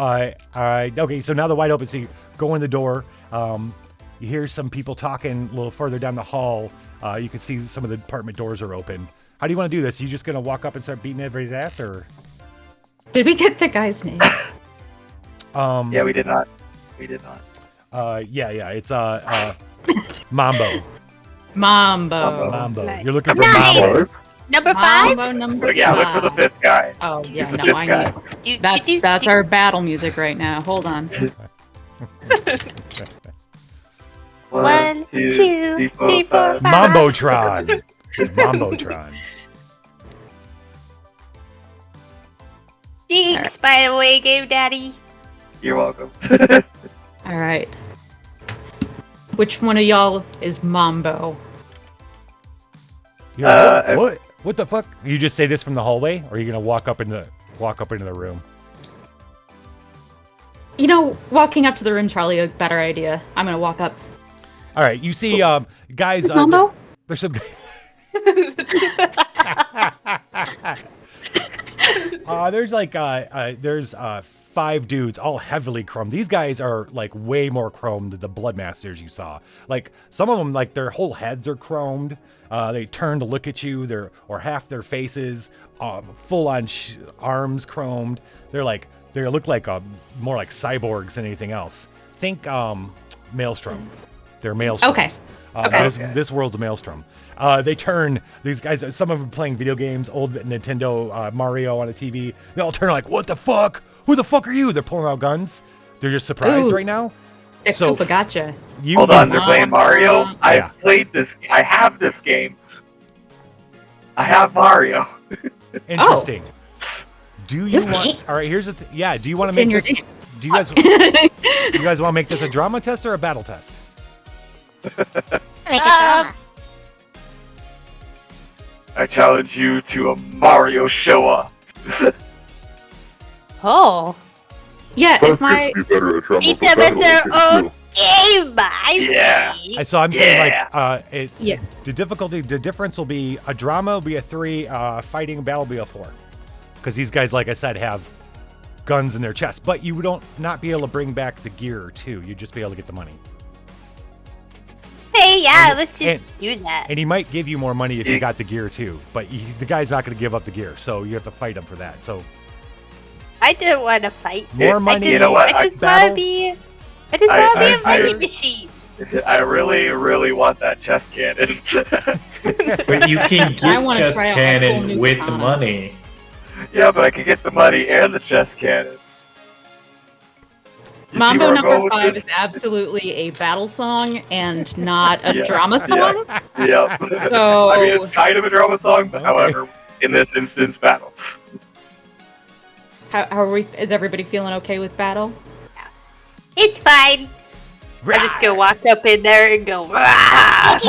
okay. So now the wide open. So you go in the door. You hear some people talking a little further down the hall. You can see some of the apartment doors are open. How do you want to do this? You just gonna walk up and start beating everybody's ass, or? Did we get the guy's name? Yeah, we did not. We did not. Yeah. It's Mambo. Mambo. Mambo. Nice. You're looking I'm for nice. Mambo. Five? number 5? Mambo number But yeah, look for the 5. 5th guy. Oh yeah, the no, fifth I guy. need. That's our battle music right now. Hold on. 1, 2, 3, 4, 5. Mambotron. It's Mambotron. Jinx, by the way, Game Daddy. You're welcome. All right. Which one of y'all is Mambo? You're like, I- what? What the fuck? You just say this from the hallway, or are you gonna walk up into the room? You know, walking up to the room's probably a better idea. I'm gonna walk up. All right, you see, guys. Mambo? There's some. There's 5 dudes, all heavily chromed. These guys are like way more chromed than the Bloodmasters you saw. Like some of them, like their whole heads are chromed. They turn to look at you. Or half their faces, full on arms chromed. They look like more like cyborgs than anything else. Think Maelstrom. They're maelstroms. Okay. Okay. This world's a maelstrom. They turn these guys. Some of them playing video games, old Nintendo Mario on a TV. They all turn like, "What the fuck? Who the fuck are you?" They're pulling out guns. They're just surprised right now. So gotcha. Hold on, they're playing Mario. I've played this. I have this game. I have Mario. Interesting. Do you want? All right. Here's the. Yeah. Do you want to make this? Do you guys? Do you guys want to make this a drama test or a battle test? Make it drama. I challenge you to a Mario show-off. Oh. Yeah, if my be better at drama Eat for them in battle, their I think, own game, I see. So I'm saying like Yeah. the difficulty, the difference will be a drama will be a 3, fighting battle will be a 4, because these guys, like I said, have guns in their chest. But you don't not be able to bring back the gear too. You'd just be able to get the money. Hey, yeah, let's just do that. And he might give you more money if you got the gear too. But the guy's not going to give up the gear, so you have to fight him for that. So I didn't want to fight. more money. You know what? I just want to be a vending machine. I really, really want that chest cannon. But you can get chest cannon with money. Yeah, but I can get the money and the chest cannon. Mambo number 5 is absolutely a battle song and not a drama song. Yeah. So I mean, it's kind of a drama song, but however, in this instance, battle. how are we? Is everybody feeling okay with battle? It's fine. I'm just gonna walk up in there and go. How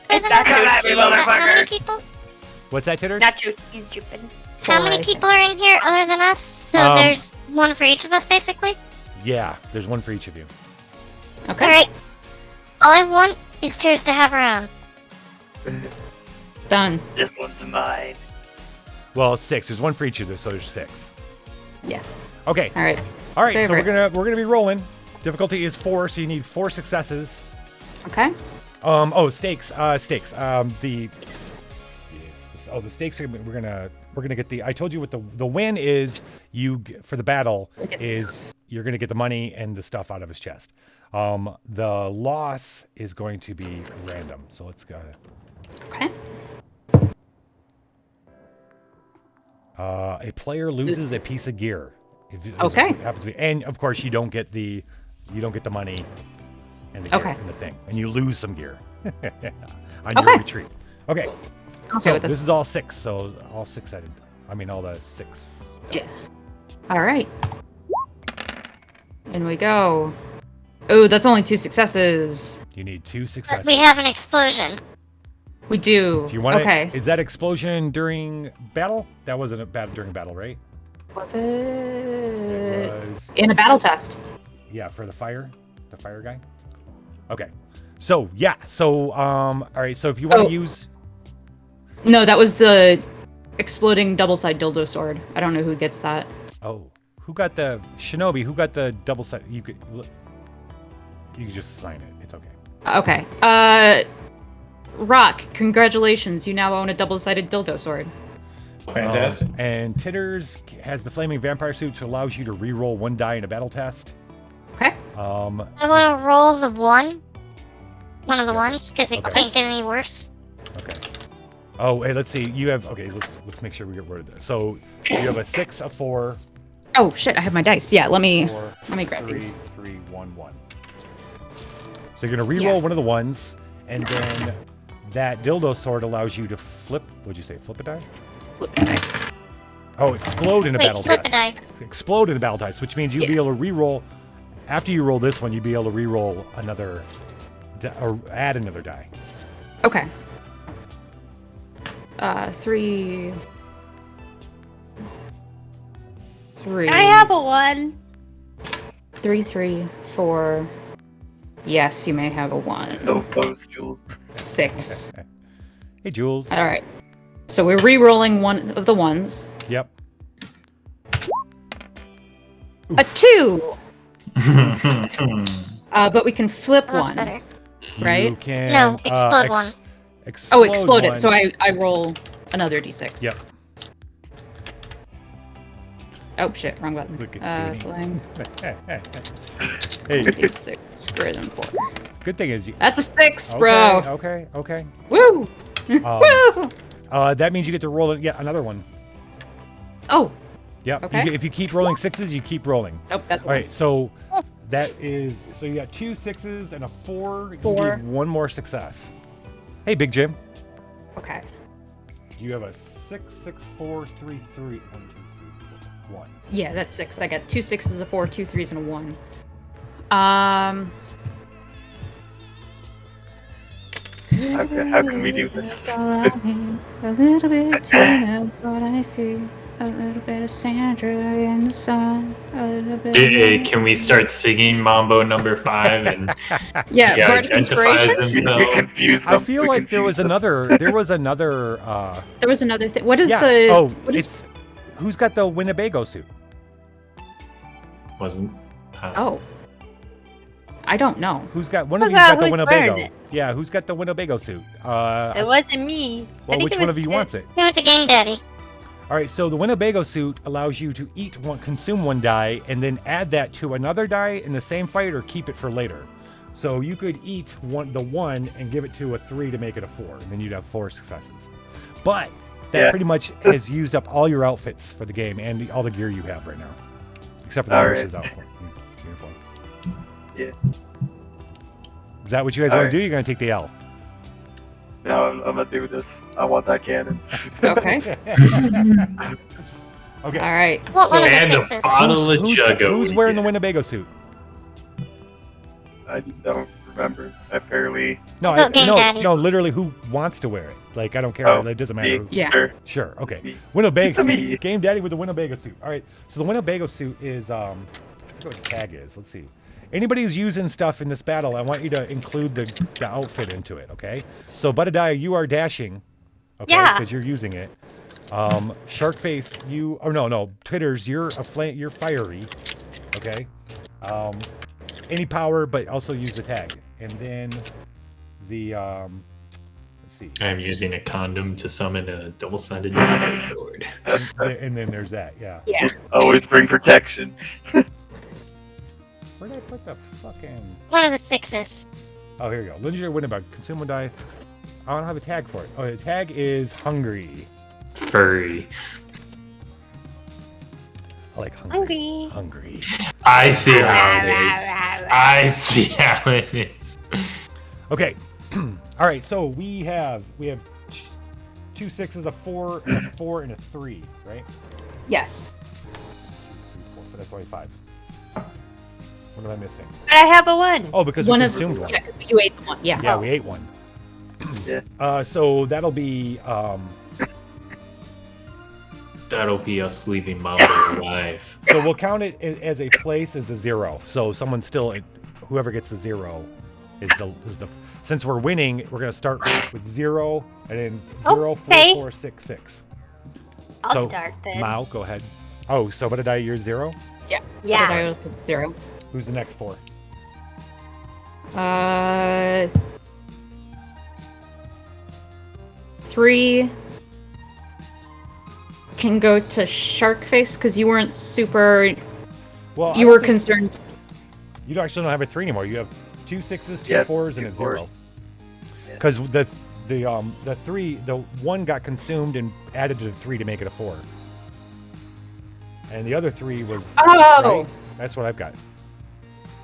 many people? What's that, Titters? Nacho cheese dripping. How many people are in here other than us? So there's one for each of us, basically. Yeah, there's one for each of you. Okay. All right. All I want is Tears to have her own. Done. This one's mine. Well, 6. There's one for each of you, so there's 6. Yeah. Okay. All right. All right. So Favorite. we're gonna be rolling. Difficulty is 4, so you need 4 successes. Okay. Stakes. Stakes. The stakes are we're gonna get the. I told you what the win is. For the battle is you're gonna get the money and the stuff out of his chest. The loss is going to be random. So let's go. Okay. A player loses a piece of gear. Okay. It happens to be, and of course you don't get the money and the gear and the thing, and you lose some gear on your retreat. Okay. So this is all 6. So all 6-sided. I mean all the 6. Yes. All right. In we go. Oh, that's only 2 successes. You need 2 successes. We have an explosion. We do. Do you want Okay. Is that explosion during battle? That wasn't during battle, right? Was it? It was In a battle test. Yeah, for the fire guy. Okay. So yeah. So all right. So if you want to use. No, that was the exploding double-side dildo sword. I don't know who gets that. Oh, who got the Shinobi? Who got the double side? You could just sign it. It's okay. Okay. Rock, congratulations. You now own a double-sided dildo sword. Fantastic. And Titters has the flaming vampire suit, which allows you to re-roll 1 die in a battle test. Okay. I want to roll the one of the ones, because it can't get any worse. Okay. Oh, hey, let's see. You have let's make sure we get rid of this. So you have a 6, a 4. Oh shit! I have my dice. Yeah, let me 4, grab 3, these. 3, 1, 1. So you're gonna re-roll one of the ones, and then that dildo sword allows you to flip. What'd you say? Flip a die? Flip a die. Oh, explode in a battle flip test. a die. Explode in a battle test, which means you'll be able to re-roll. After you roll this one, you'll be able to re-roll another, or add another die. Okay. 3. I have a 1. 3, 3, 4. Yes, you may have a 1. So close, Jules. 6. Hey, Jules. All right. So we're re-rolling one of the ones. Yep. A 2. But we can flip That's one, better. right? You can, No, explode one. Explode it. one. So I roll another d6. Yep. Oh shit, wrong button. Look at Sunny. Flying. Hey. D6 greater than 4. Good thing is you. That's a 6, Okay, bro. Okay. Woo! Woo! That means you get to roll yet another one. Oh. Yep. Okay. If you keep rolling 6s, you keep rolling. Oh, that's all right. So that is you got 2 6s and a 4. 4. You need one more success. Hey, Big Jim. Okay. You have a 6, 6, 4, 3, 3. 1, 2, 3, 4, 1. Yeah, that's 6. I got 2 6s, a 4, 2 3s, and a 1. How can we do this? A little bit Tina's what I see. A little bit of Sandra in the sun. A little bit. Can we start singing Mambo number 5 and yeah, he Bardic identifies Inspiration? himself? Confuse them. I feel like there was another. There was another thing. What is the? Oh, what it's who's got the Winnebago suit? Wasn't. Oh. I don't know. Who's got one of you's got the Winnebago? Yeah, who's got the Winnebago suit? It wasn't me. Well, which one of you wants it? No, it's a Game Daddy. All right, so the Winnebago suit allows you to consume one die, and then add that to another die in the same fight, or keep it for later. So you could eat the one and give it to a 3 to make it a 4, and then you'd have 4 successes. But that pretty much has used up all your outfits for the game and all the gear you have right now, except for the nurse's outfit uniform. Yeah. Is that what you guys want to do? You're gonna take the L. No, I'm gonna do this. I want that cannon. Okay. Okay. All right. What one of the And a 6s? bottle of Juggo. Who's wearing the Winnebago suit? I don't remember. Apparently. No, Game Daddy. no. Literally, who wants to wear it? Like, I don't care. Oh, It doesn't me. matter. Yeah. Sure. Okay. Me. Winnebago. Me. Game Daddy with the Winnebago suit. All right. So the Winnebago suit is I forget what the tag is. Let's see. Anybody who's using stuff in this battle, I want you to include the outfit into it. Okay. So Budadiah, you are dashing. Okay. Yeah. Because you're using it. Sharkface, you. Oh no. Twitters, you're you're fiery. Okay. Any power, but also use the tag. And then the let's see. I'm using a condom to summon a double-sided sword. And then there's that. Yeah. Yeah. Always bring protection. Where did I put the fucking? One of the 6s. Oh, here you go. Legendary Winnebago. Consume one die. I don't have a tag for it. Oh, the tag is hungry. Furry. I like hungry. Hungry. I see how it is. I see how it is. Okay. All right. So we have 2 6s, a 4, and a 4, and a 3, right? Yes. 2, 3, 4. But that's only 5. What am I missing? But I have a 1. Oh, because we consumed one. Yeah, because you ate the one. Yeah. Yeah, we ate one. Yeah. So that'll be That'll be us leaving Mambo alive. so we'll count it as a place as a 0. So someone still, whoever gets the 0 is the. Since we're winning, we're gonna start with 0 and then 0, 4, Okay. 4, 6, 6. I'll start then. Mao, go ahead. Oh, so Budadiah, you're 0. Yeah. Yeah. Budadiah to 0. Who's the next 4? 3 can go to Sharkface because you weren't super. Well, You were concerned. You actually don't have a 3 anymore. You have 2 6s, 2 Yeah, 4s, and 2 a 0. 4s. Because the 3, the 1 got consumed and added to the 3 to make it a 4. And the other 3 was. Oh! Right? That's what I've got.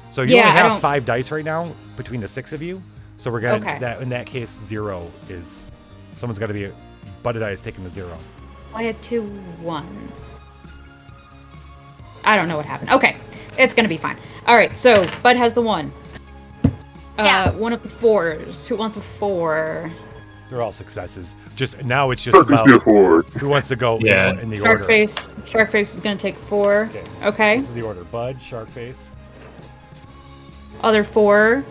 So you only have 5 dice right now between the 6 of you. So we're gonna in that case 0 is someone's got to be. Budadiah is taking the 0. I had 2 1s. I don't know what happened. Okay, it's gonna be fine. All right, so Bud has the 1. One of the 4s. Who wants a 4? They're all successes. Just now, it's just about who wants to go in the order. Sharkface is gonna take 4. Okay. This is the order: Bud, Sharkface. Other 4.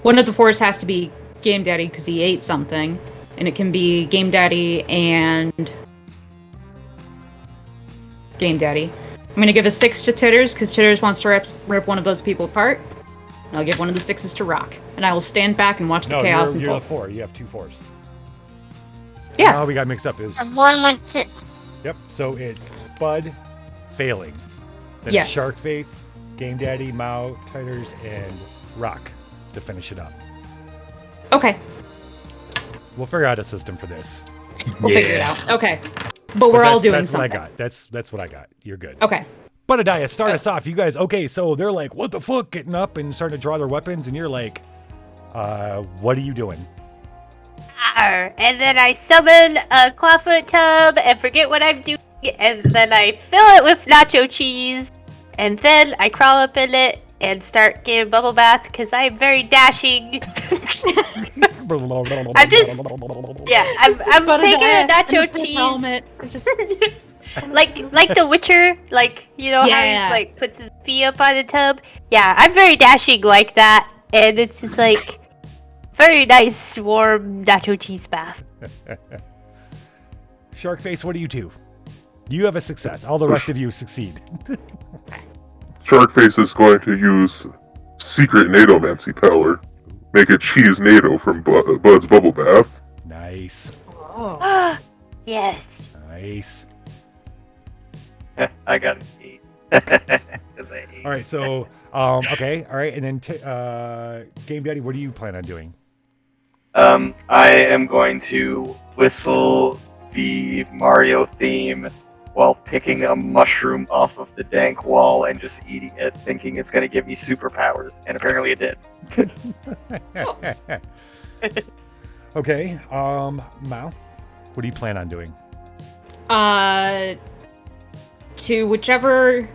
One of the 4s has to be Game Daddy because he ate something, and it can be Game Daddy and Game Daddy. I'm gonna give a 6 to Titters because Titters wants to rip one of those people apart. And I'll give one of the 6s to Rock, and I will stand back and watch the chaos you're unfold. the 4. You have 2 4s. Yeah. Oh, we got mixed up. Is One went to. Yep. So it's Bud failing. Then Yes. Sharkface, Game Daddy, Mao, Titers, and Rock to finish it up. Okay. We'll figure out a system for this. We'll figure it out. Okay. But we're all doing that's something. What I got. That's what I got. You're good. Okay. But Adaya, start us off. You guys, okay, so they're like, what the fuck? Getting up and starting to draw their weapons, and you're like, what are you doing? Arr. And then I summon a clawfoot tub and forget what I'm doing, and then I fill it with nacho cheese, and then I crawl up in it and start getting bubble bath because I'm very dashing. I'm just, yeah, I'm taking a nacho cheese. Helmet. It's just like the Witcher, like, you know, how he like puts his feet up on the tub. Yeah, I'm very dashing like that, and it's just like very nice warm nacho cheese bath. Sharkface, what do you do? You have a success. All the rest of you succeed. Sharkface is going to use secret Nadomancy power. Make a cheese Nado from Bud's bubble bath. Nice. Oh. Yes. Nice. I got it. All right, so, okay, all right, and then Game Daddy, what do you plan on doing? I am going to whistle the Mario theme while picking a mushroom off of the dank wall and just eating it, thinking it's going to give me superpowers, and apparently it did. Okay, Mao, what do you plan on doing? To whichever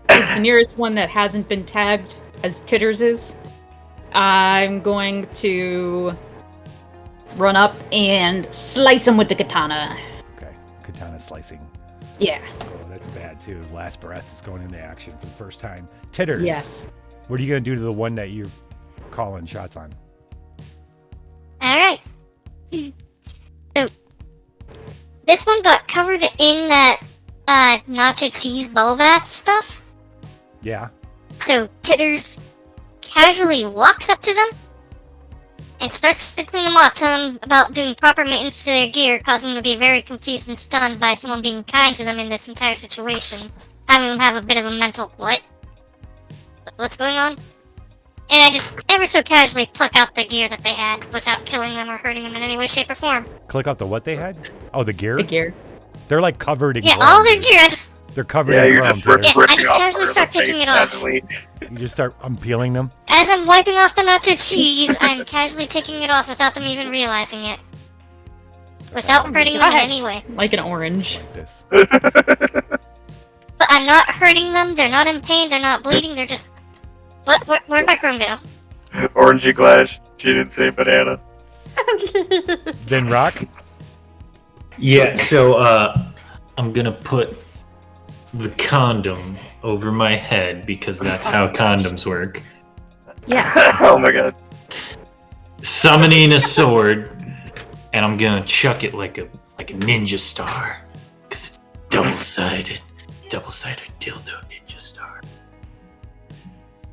is the nearest one that hasn't been tagged as Titters is, I'm going to run up and slice him with the katana. Okay, katana slicing. Yeah. Oh, that's bad too. Last breath is going into action for the first time. Titters. Yes. What are you going to do to the one that you're calling shots on? Alright. So, this one got covered in that nacho cheese bubble bath stuff. Yeah. So, Titters casually walks up to them and starts to clean them off, telling them about doing proper maintenance to their gear, causing them to be very confused and stunned by someone being kind to them in this entire situation, having them have a bit of a mental, what? What's going on? And I just ever so casually pluck out the gear that they had without killing them or hurting them in any way, shape, or form. Click out the what they had? Oh, the gear? The gear. They're like covered in Yeah, chrome, all their dude. gear, I just... They're covered Yeah, in you're chrome. just Titters. Yeah, I just casually start picking it off. You just start unpeeling them. As I'm wiping off the nacho cheese, I'm casually taking it off without them even realizing it. Without hurting them in any way. Like an orange. Like this. But I'm not hurting them, they're not in pain, they're not bleeding, they're just... Where'd my chrome go? Orangey Glash, she didn't say banana. Then Rock. Yeah, so I'm gonna put the condom over my head because that's how condoms work. Yes. Oh my god. Summoning a sword, and I'm gonna chuck it like a ninja star because it's double-sided dildo ninja star.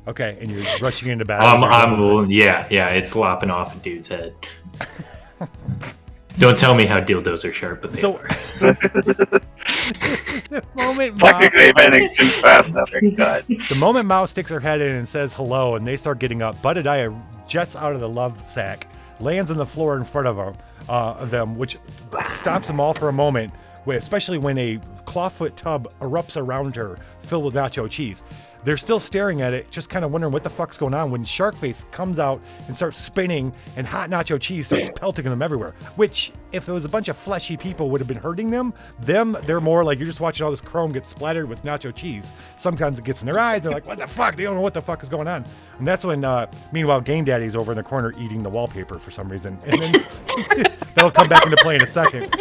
Okay, and you're rushing into battle. Yeah, it's lopping off a dude's head. Don't tell me how dildos are sharp, but they are. The moment Technically, if anything shoots fast enough, it cut. The moment Mao sticks her head in and says hello, and they start getting up, Budadiah jets out of the love sack, lands on the floor in front of them, which stops them all for a moment, especially when a clawfoot tub erupts around her, filled with nacho cheese. They're still staring at it, just kind of wondering what the fuck's going on when Sharkface comes out and starts spinning and hot nacho cheese starts pelting them everywhere. Which, if it was a bunch of fleshy people, would have been hurting them. They're more like you're just watching all this chrome get splattered with nacho cheese. Sometimes it gets in their eyes. They're like, what the fuck? They don't know what the fuck is going on. And that's when, meanwhile, Game Daddy's over in the corner eating the wallpaper for some reason. And then that'll come back into play in a second.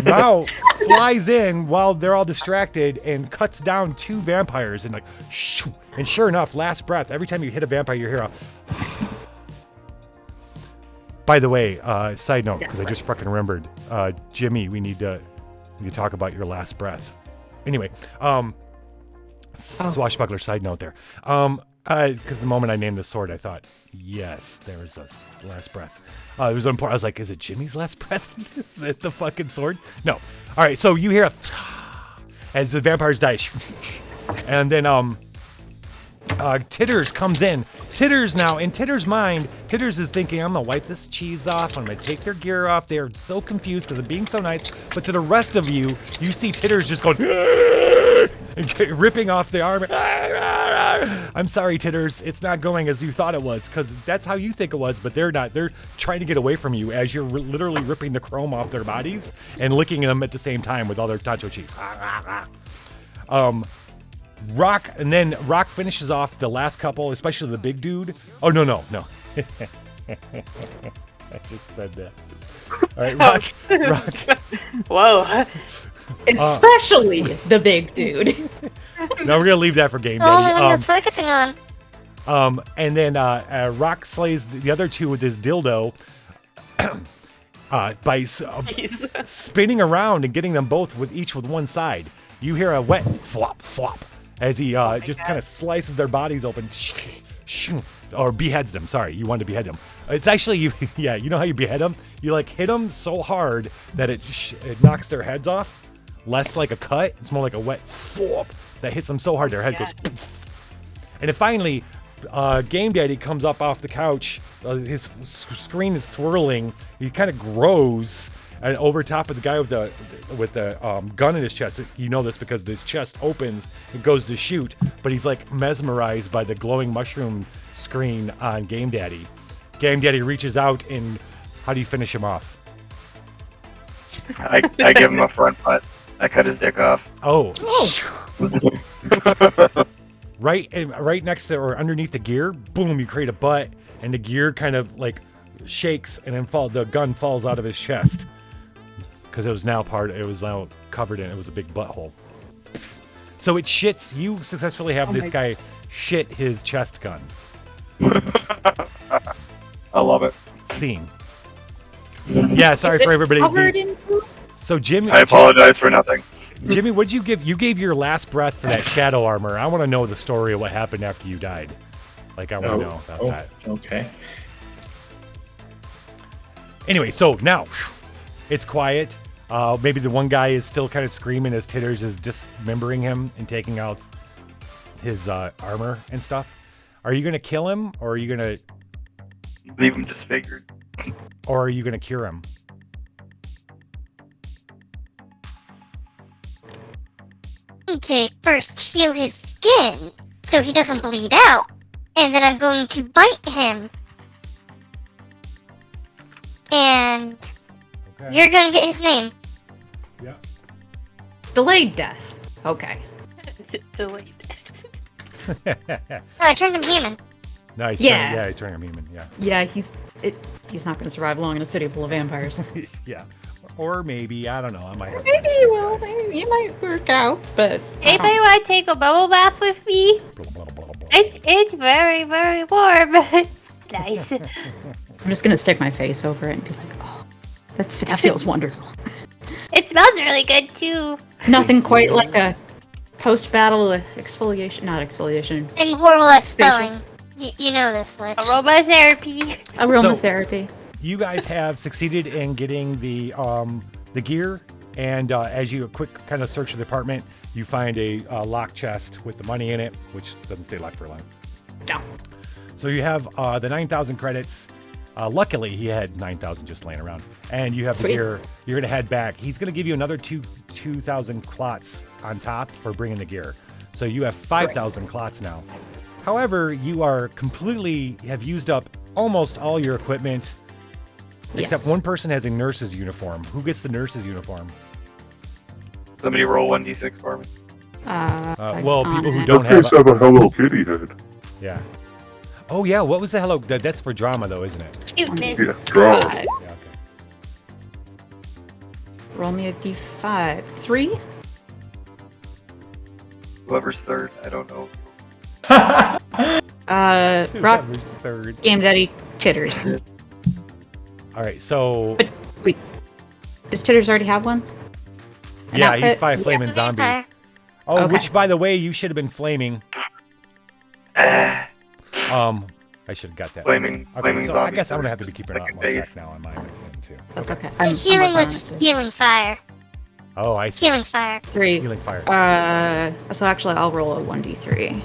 Mao flies in while they're all distracted and cuts down two vampires and like, shoo, and sure enough, last breath. Every time you hit a vampire, you hear a. By the way, side note, because I just fucking remembered, Jimmy, we need to talk about your last breath. Anyway, swashbuckler side note there. Because the moment I named the sword, I thought, yes, there was a last breath. It was important. I was like, is it Jimmy's last breath? Is it the fucking sword? No. All right, so you hear as the vampires die, And then Titters comes in. Titters now, in Titters' mind, Titters is thinking, I'm gonna wipe this cheese off. I'm gonna take their gear off. They're so confused because of being so nice. But to the rest of you, you see Titters just going and ripping off the arm. I'm sorry, Titters. It's not going as you thought it was, because that's how you think it was, but they're not. They're trying to get away from you as you're literally ripping the chrome off their bodies and licking them at the same time with all their nacho cheese. Rock, and then Rock finishes off the last couple, especially the big dude. Oh, no. I just said that. All right, Rock. Whoa. Especially the big dude. No, we're going to leave that for Game The only Daddy. one I was focusing on. And then Rock slays the other two with his dildo by spinning around and getting them both with each with one side. You hear a wet flop, flop as he just kind of slices their bodies open. Or beheads them. Sorry, you wanted to behead them. It's actually, you know how you behead them? You like hit them so hard that it knocks their heads off. Less like a cut, it's more like a wet flop that hits them so hard their head goes poof. And then finally, Game Daddy comes up off the couch. His screen is swirling. He kind of grows, and over top of the guy with the gun in his chest. You know this because his chest opens. It goes to shoot, but he's like mesmerized by the glowing mushroom screen on Game Daddy. Game Daddy reaches out, and how do you finish him off? I give him a front butt. I cut his dick off. Oh. Right next to or underneath the gear, boom, you create a butt, and the gear kind of like shakes, and then the gun falls out of his chest because it was now covered in it was a big butthole. So it shits. You successfully have this guy shit his chest gun. I love it. Scene. Yeah, sorry for everybody. Covered in poop? So Jimmy, I apologize for nothing. Jimmy, what'd you give? You gave your last breath for that shadow armor. I want to know the story of what happened after you died. Like, I want to know about that. Okay. Anyway, so now it's quiet. Maybe the one guy is still kind of screaming as Titters is dismembering him and taking out his armor and stuff. Are you gonna kill him, or are you gonna Leave him disfigured. Or are you gonna cure him? To first heal his skin so he doesn't bleed out, and then I'm going to bite him, and you're gonna get his name. Yeah. Delayed death. Okay. Delayed. No, I turned him human. Nice. Yeah. He turned him human. Yeah. Yeah, he's not going to survive long in a city full of vampires. Yeah. Or maybe, I don't know. I might have Maybe you will. Maybe you might work out, but Anybody want to take a bubble bath with me? It's very, very warm. Nice. I'm just going to stick my face over it and be like, oh, that feels wonderful. It smells really good too. Nothing quite like a post-battle exfoliation, not exfoliation. I'm horrible at spelling. You know this, Lich. Aromatherapy. Aromatherapy. You guys have succeeded in getting the gear, and as you quick kind of search the apartment, you find a locked chest with the money in it, which doesn't stay locked for long. No. So you have the 9,000 credits. Luckily, he had 9,000 just laying around, and you have the gear. You're gonna head back. He's gonna give you another 2,000 clots on top for bringing the gear. So you have 5,000 clots now. However, you have used up almost all your equipment. Except one person has a nurse's uniform. Who gets the nurse's uniform? Somebody roll 1d6 for me. People who Your don't have. kids have a Hello Kitty head. Yeah. Oh yeah. What was the hello? That's for drama though, isn't it? Cuteness. Yeah, draw. Five. Yeah. Okay. Roll me a d5. 3? Whoever's third, I don't know. Rock, Whoever's third. Game Daddy, Titters. All right. So But wait, does Titters already have one? An yeah, he's outfit? by flaming zombie. Vampire. Oh, Okay. which by the way, you should have been flaming. I should have got that. Flaming So I zombie guess I'm gonna have first, to be keeping second more track base. now on my end too. That's okay. Healing was healing fire. Oh, I see. Healing fire. 3. Healing fire. So actually, I'll roll a 1d3.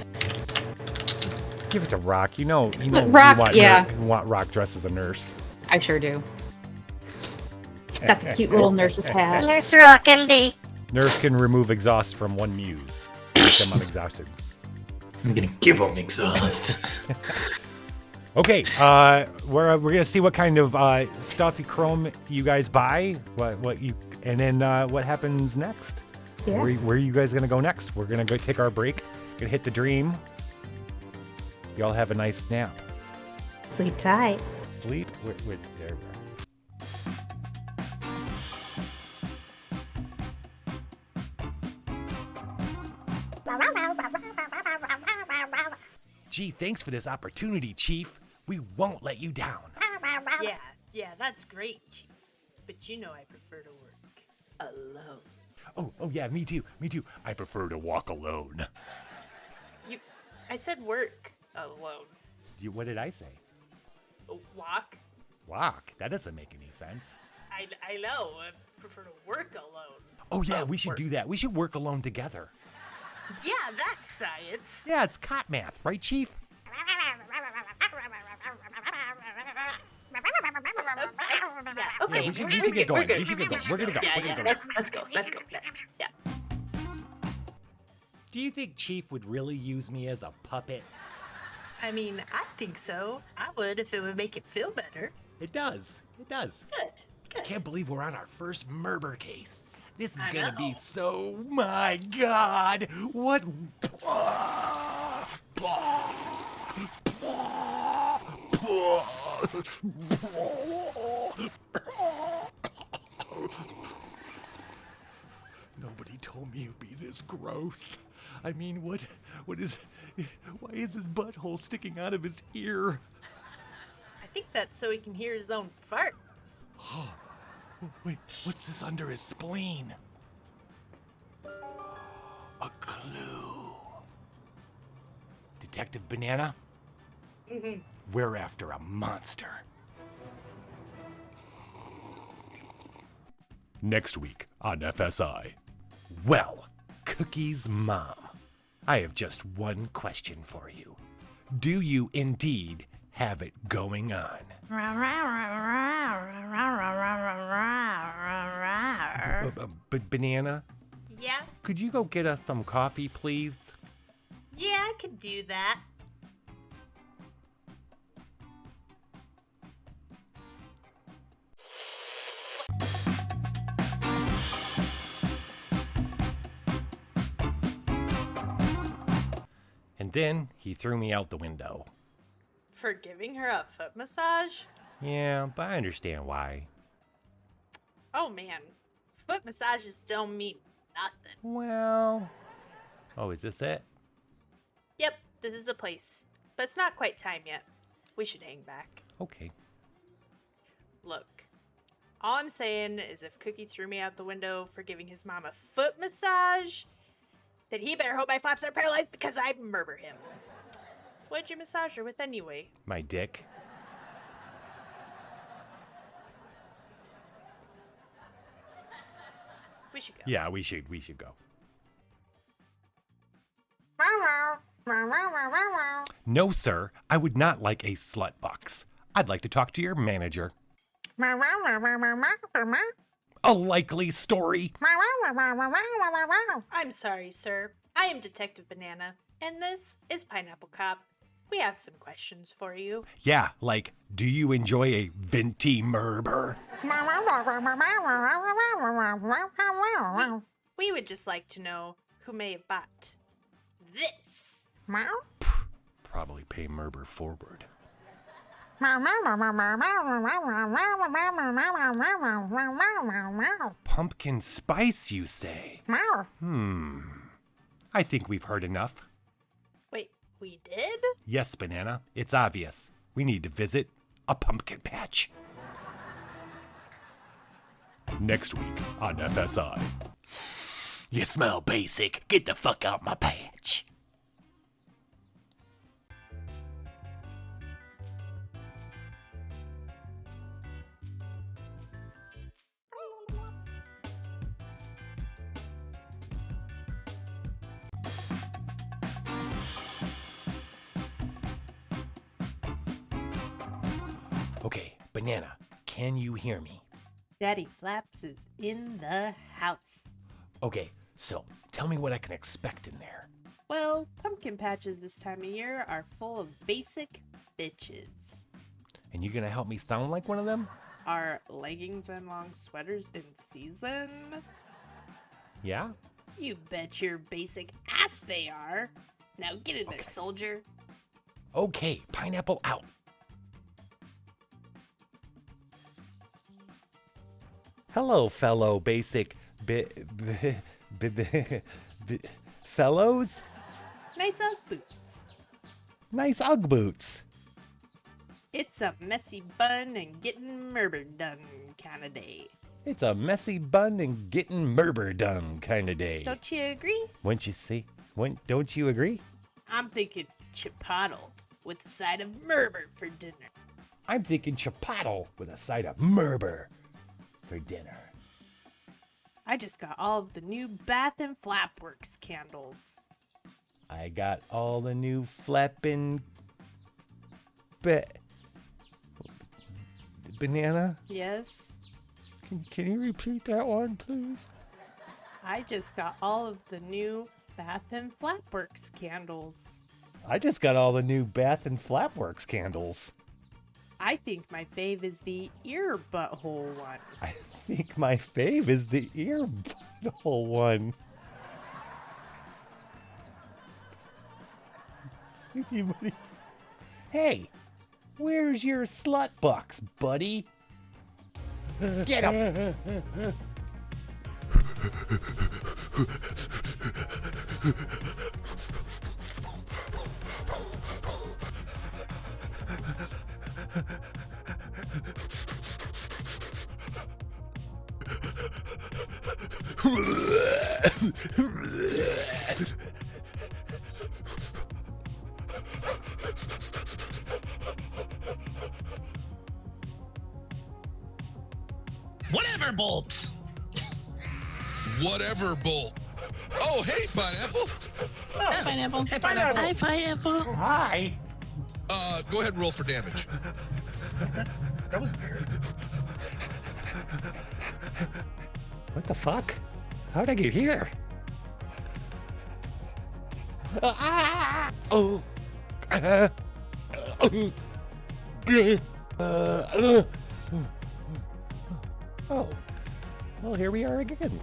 Just give it to Rock. You know, Rock, you want, yeah. you want Rock dressed as a nurse. I sure do. She's got the cute little nurse's hat. Nurse Rock MD. Nurse can remove exhaust from one muse. Make them unexhausted. I'm gonna give them exhaust. Okay, we're gonna see what kind of stuff chrome you guys buy, and then what happens next. Yeah. Where are you guys gonna go next? We're gonna go take our break, gonna hit the dream. Y'all have a nice nap. Sleep tight. Sleep with there. Gee, thanks for this opportunity, Chief. We won't let you down. Yeah, that's great, Chief. But you know I prefer to work alone. Oh yeah, me too. I prefer to walk alone. I said work alone. What did I say? Walk? Walk? That doesn't make any sense. I know. I prefer to work alone. Oh yeah, we should do that. We should work alone together. Yeah, that's science. Yeah, it's cot math, right, Chief? Okay, Yeah, we should get going. We should get going. We're gonna go. Let's go. Yeah. Do you think Chief would really use me as a puppet? I mean, I think so. I would if it would make it feel better. It does. Good. I can't believe we're on our first murder case. This is I gonna be know. so. My God! What? Nobody told me it'd be this gross. I mean, what is? Why is his butthole sticking out of his ear? I think that's so he can hear his own farts. Wait, what's this under his spleen? A clue. Detective Banana? Mm-hmm. We're after a monster. Next week on FSI. Well, Cookie's mom, I have just one question for you. Do you indeed have it going on? But Banana, Yeah? could you go get us some coffee, please? Yeah, I could do that. And then he threw me out the window. For giving her a foot massage? Yeah, but I understand why. Oh man, foot massages don't mean nothing. Well... Oh, is this it? Yep, this is the place. But it's not quite time yet. We should hang back. Okay. Look, all I'm saying is if Cookie threw me out the window for giving his mom a foot massage, then he better hope my flaps are paralyzed because I'd murder him. What'd you massage her with anyway? My dick. We should go. Yeah, we should go. No, sir. I would not like a slut box. I'd like to talk to your manager. A likely story. I'm sorry, sir. I am Detective Banana, and this is Pineapple Cop. We have some questions for you. Yeah, like, do you enjoy a venti murder? We would just like to know who may have bought this. Probably pay Murber forward. Pumpkin spice, you say? I think we've heard enough. Wait, we did? Yes, Banana, it's obvious. We need to visit a pumpkin patch. Next week on FSI. You smell basic. Get the fuck out my patch. Okay, Banana, can you hear me? Daddy Flaps is in the house. Okay, so tell me what I can expect in there. Well, pumpkin patches this time of year are full of basic bitches. And you gonna help me sound like one of them? Are leggings and long sweaters in season? Yeah? You bet your basic ass they are. Now get in there, soldier. Okay, pineapple out. Hello, fellow basic fellows. Nice Ugg boots. Nice Ugg boots. It's a messy bun and getting murder done kind of day. It's a messy bun and getting murder done kind of day. Don't you agree? Wouldn't you see? Don't you agree? I'm thinking chipotle with a side of murder for dinner. I'm thinking chipotle with a side of murder for dinner. I just got all of the new Bath and Flapworks candles. I got all the new flapping banana. Yes? Can you repeat that one, please? I just got all of the new Bath and Flapworks candles. I just got all the new Bath and Flapworks candles. I think my fave is the ear butthole one. I think my fave is the ear butthole one. Anybody? Hey, where's your slut box, buddy? Get him! Whatever, Bolt. Whatever, Bolt. Oh, hey, Pineapple. Oh, Pineapple. Hey, Pineapple. Hi, Pineapple. Hi! Go ahead and roll for damage. That was weird. What the fuck? How'd I get here? Oh. Oh. Well, here we are again.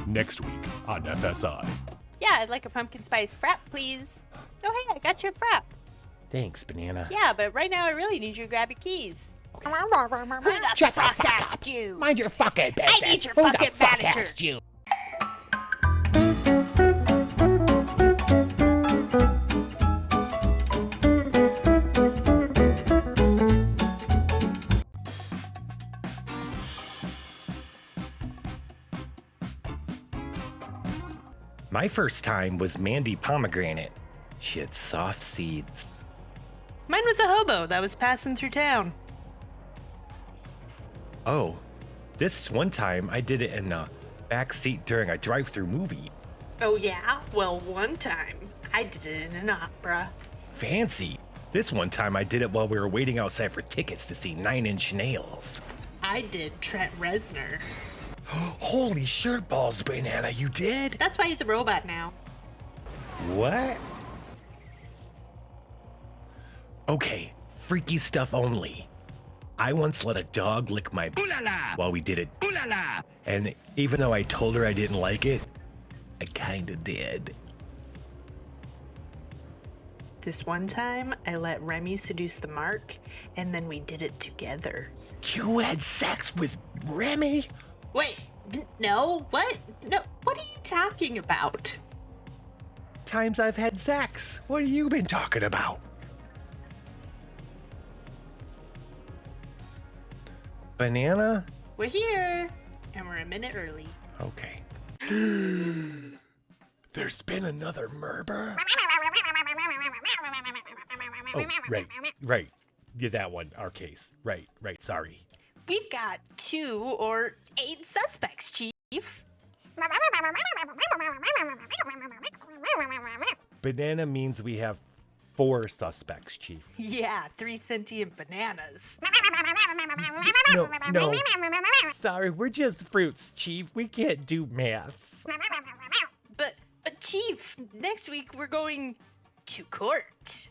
Next week on FSI. Yeah, I'd like a pumpkin spice frap, please. Oh, hey, I got your frap. Thanks, Banana. Yeah, but right now I really need you to grab your keys. Who the Shut the fuck fuck up. asked you? Mind your fucking business. I need your Who the fucking fuck manager. asked you? My first time was Mandy Pomegranate. She had soft seeds. Mine was a hobo that was passing through town. Oh, this one time I did it in the back seat during a drive-through movie. Oh, yeah? Well, one time I did it in an opera. Fancy. This one time I did it while we were waiting outside for tickets to see Nine Inch Nails. I did Trent Reznor. Holy shirt balls, Banana, you did? That's why he's a robot now. What? Okay, freaky stuff only. I once let a dog lick my while we did it. And even though I told her I didn't like it, I kinda did. This one time, I let Remy seduce the Mark, and then we did it together. You had sex with Remy? Wait, no, what? No, what are you talking about? Times I've had sex. What have you been talking about? Banana? We're here, and we're a minute early. Okay. There's been another murder? Oh, right. Yeah, that one, our case. Right, sorry. We've got 2 or 8 suspects, Chief. Banana means we have 4 suspects, Chief. Yeah, 3 sentient bananas. No. Sorry, we're just fruits, Chief. We can't do maths. But Chief, next week we're going to court.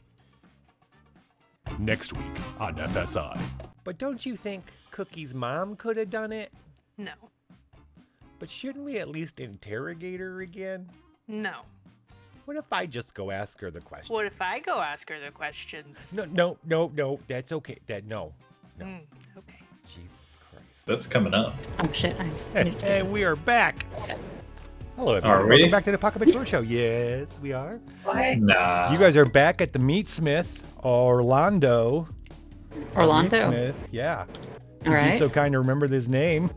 Next week on FSI. But don't you think Cookie's mom could have done it? No. But shouldn't we at least interrogate her again? No. What if I just go ask her the question? What if I go ask her the questions? No. That's okay. No. Okay. Jesus Christ. That's coming up. Oh shit! And we are back. Hello, everyone. Are we? Welcome back to the Apocabitch Roadshow. Yes, we are. Nah. You guys are back at the Meatsmith, Orlando. Meatsmith, yeah. All right. Be so kind to remember his name.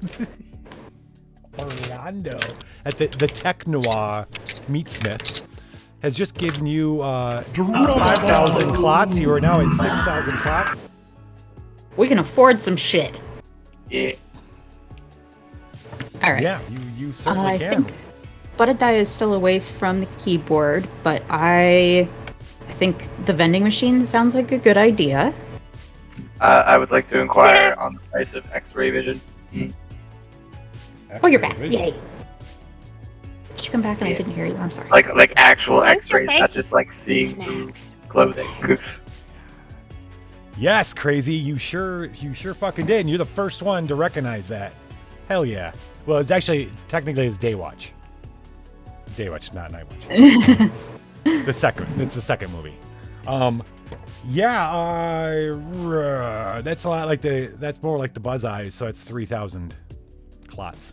Orlando at the Tech Noir Meatsmith has just given you 5,000 clots. You are now at 6,000 clots. We can afford some shit. Yeah. All right. Yeah, you certainly I can. think Butadai is still away from the keyboard, but I think the vending machine sounds like a good idea. I would like to inquire on the price of X-ray vision. Oh, you're back! Yay! Did you come back and I didn't hear you? I'm sorry. Like actual That's X-rays, okay. not just like seeing through clothing. Yes, crazy. You sure fucking did. And you're the first one to recognize that. Hell yeah. Well, technically it's Daywatch. Daywatch, not Nightwatch. It's the second movie. That's a lot like that's more like the Buzz Eyes, so it's 3,000 clots.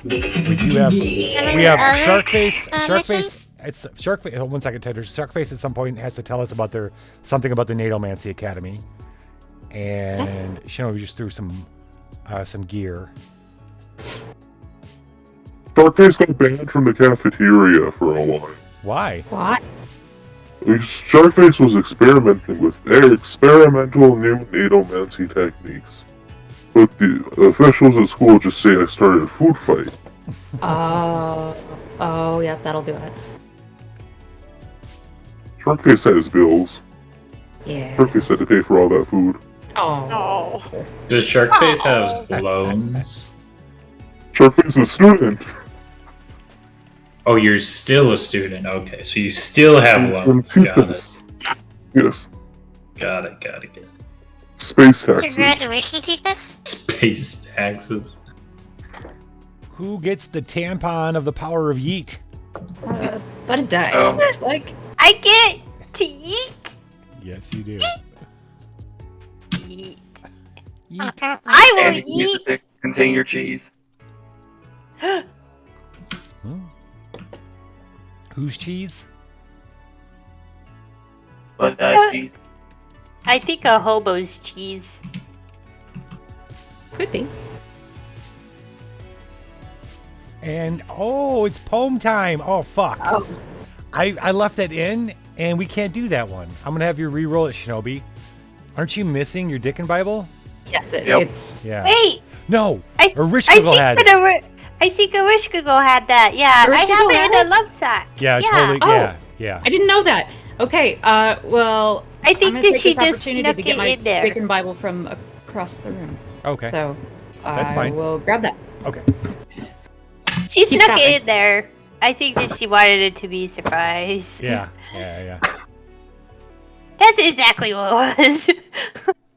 We do have Sharkface. missions? It's Sharkface. One second, Ted. Sharkface at some point has to tell us about something about the Nadomancy Academy, and Shinobi just threw some gear. Sharkface got banned from the cafeteria for a while. Why? What? Sharkface was experimenting with experimental new Nadomancy techniques. But the officials at school just say I started a food fight. Oh, yeah, that'll do it. Sharkface has bills. Yeah. Sharkface had to pay for all that food. Oh. Does Sharkface have loans? Sharkface is a student. Oh, you're still a student. Okay, so you still have loans. Got it. Yes. Got it. Space It's your taxes. graduation, Titus? Space taxes. Who gets the tampon of the power of yeet? Butadai. Oh. Looks like. I get to eat. Yes, you do. Eat. Yeet. I will And use it eat. to contain your cheese. Whose cheese? But cheese. I think a hobo's cheese. Could be. And it's poem time. Oh fuck. Oh. I left that in, and we can't do that one. I'm gonna have you re-roll it, Shinobi. Aren't you missing your Dickin Bible? Yes, Yep. it's. Yeah. Wait, No. I Erishkigal had it. think Erishkigal had that. Yeah, I have it in a love sack. Yeah, totally. Oh. Yeah. I didn't know that. Okay. Well. I I'm think gonna that take she this just opportunity snuck to get my it in there. Dickin Bible from across the room. Okay. So. That's I fine. will grab that. Okay. She Keep snuck tapping. it in there. I think that she wanted it to be a surprise. Yeah. That's exactly what it was.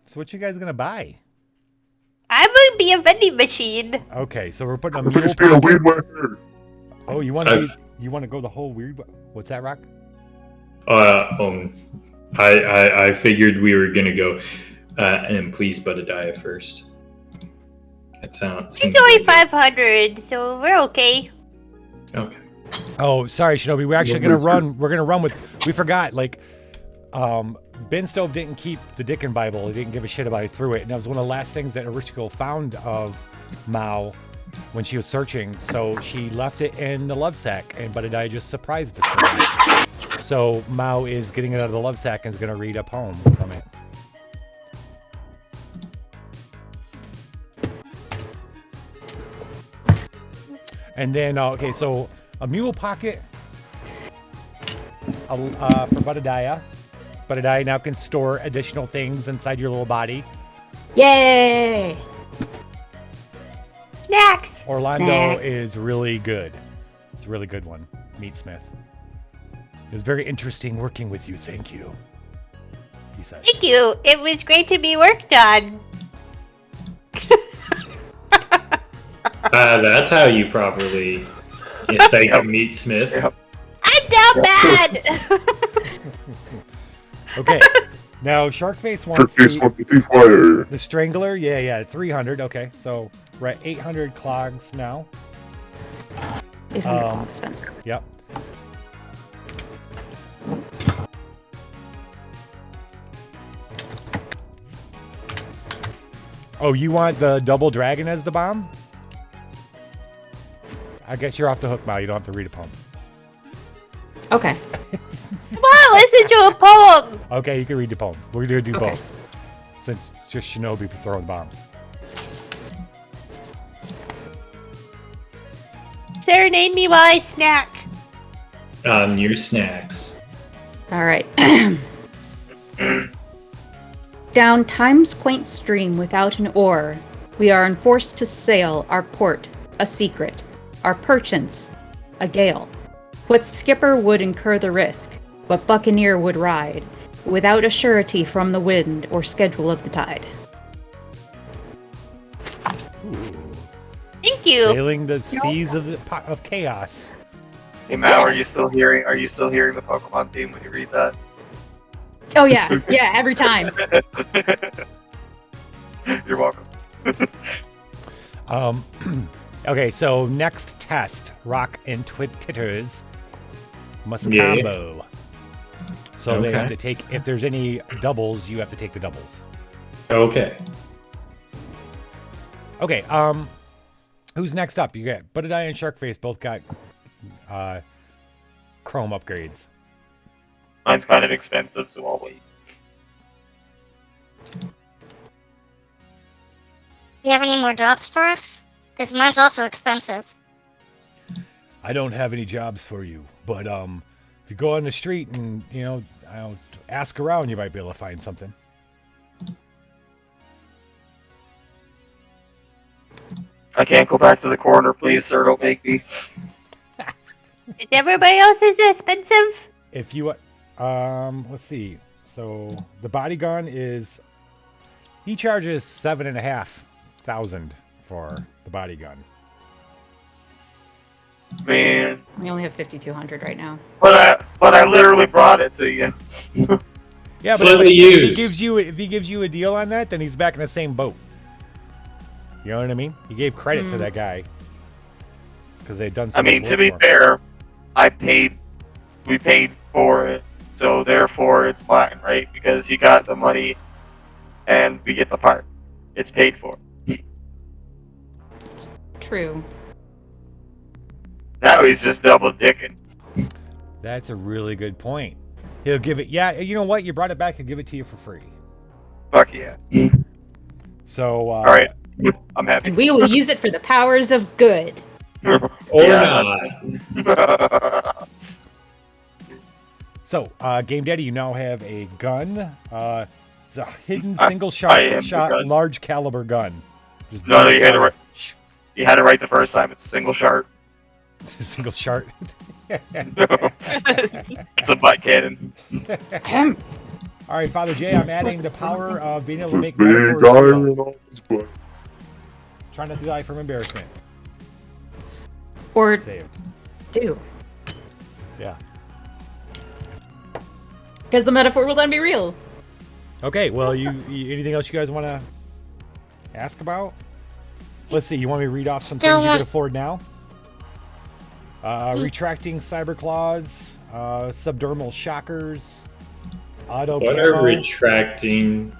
So what you guys gonna buy? I'm gonna be a vending machine. Okay, so we're putting a Sharkface mule being a pocket. weed whacker. Oh, you want to go the whole weird? What's that, Rock? I figured we were gonna go, and please Butadai first. That sounds. It's only 500, so we're okay. Okay. Oh, sorry, Shinobi. We're actually gonna run. We're gonna run with. We forgot. Ben Stove didn't keep the Dickin Bible. He didn't give a shit about it. He threw it, and that was one of the last things that Erishkigal found of Mao when she was searching. So she left it in the love sack, and Butadai just surprised us. So Mao is getting it out of the love sack and is gonna read a poem from it. And then, okay, so a mule pocket. for Budadiah. Budadiah now can store additional things inside your little body. Yay! Snacks. Orlando Snacks. is really good. It's a really good one. Meatsmith. It was very interesting working with you. Thank you. He says. Thank you. It was great to be worked on. That's how you properly thank a meatsmith. Yep. I'm down bad. Okay. Now Sharkface wants Sharkface wants the thief wire. the Strangler. Yeah, 300. Okay, so we're at 800 clogs now. 800 clogs then. Yep. Oh, you want the double dragon as the bomb? I guess you're off the hook, Mal. You don't have to read a poem. Okay. Come on, listen to a poem. Okay, you can read the poem. We're gonna do Okay. both, since just Shinobi throwing bombs. Serenade me while I snack. On your snacks. All right. Down Time's quaint stream without an oar, we are enforced to sail our port, a secret, our perchance, a gale. What skipper would incur the risk, what buccaneer would ride, without a surety from the wind or schedule of the tide? Thank you. Sailing the seas of chaos. Hey Mal, are you Yes. still hearing the Pokemon theme when you read that? Oh yeah, yeah, every time. You're welcome. Okay, so next test, Rock and Titters must Yeah. combo. So they have Okay. to take, if there's any doubles, you have to take the doubles. Okay. Okay, who's next up? You got Budadiah and Sharkface both got Chrome upgrades. Mine's kind of expensive, so I'll wait. Do you have any more jobs for us? Because mine's also expensive. I don't have any jobs for you, but if you go on the street and I don't ask around, you might be able to find something. I can't go back to the corner, please, sir. Don't make me. Is everybody else's expensive? If you let's see. So the body gun is he charges 7,500 for the body gun. Man, We only have 5,200 right now. but I literally brought it to you. Yeah, but Slightly if he used. gives you a deal on that, then he's back in the same boat. You know what I mean? He gave credit to that guy because they'd done. So I mean, much to work be for him. fair, we paid for it, so therefore it's mine, right? Because he got the money, and we get the part. It's paid for. True. Now he's just double dicking. That's a really good point. He'll give it. Yeah, you know what? You brought it back. He'll give it to you for free. Fuck yeah. So. All right, I'm happy. And we will use it for the powers of good. Or Yeah. not. So, Game Daddy, you now have a gun. It's a hidden I single am shot, the gun. large caliber gun. Just No, you had it right. Shh. You had it right the first time. It's a single shot. Single shot. It's a butt cannon. All right, Father Jay, I'm adding the power of being able to This make big metaphors guy real. and all this butt. Try not to die from embarrassment. Or Saved. do. Yeah. Because the metaphor will then be real. Okay, well, you anything else you guys want to ask about? Let's see, you want me to read off some Still things you want- can afford now? Retracting cyber claws, subdermal shockers, auto What are camo, retracting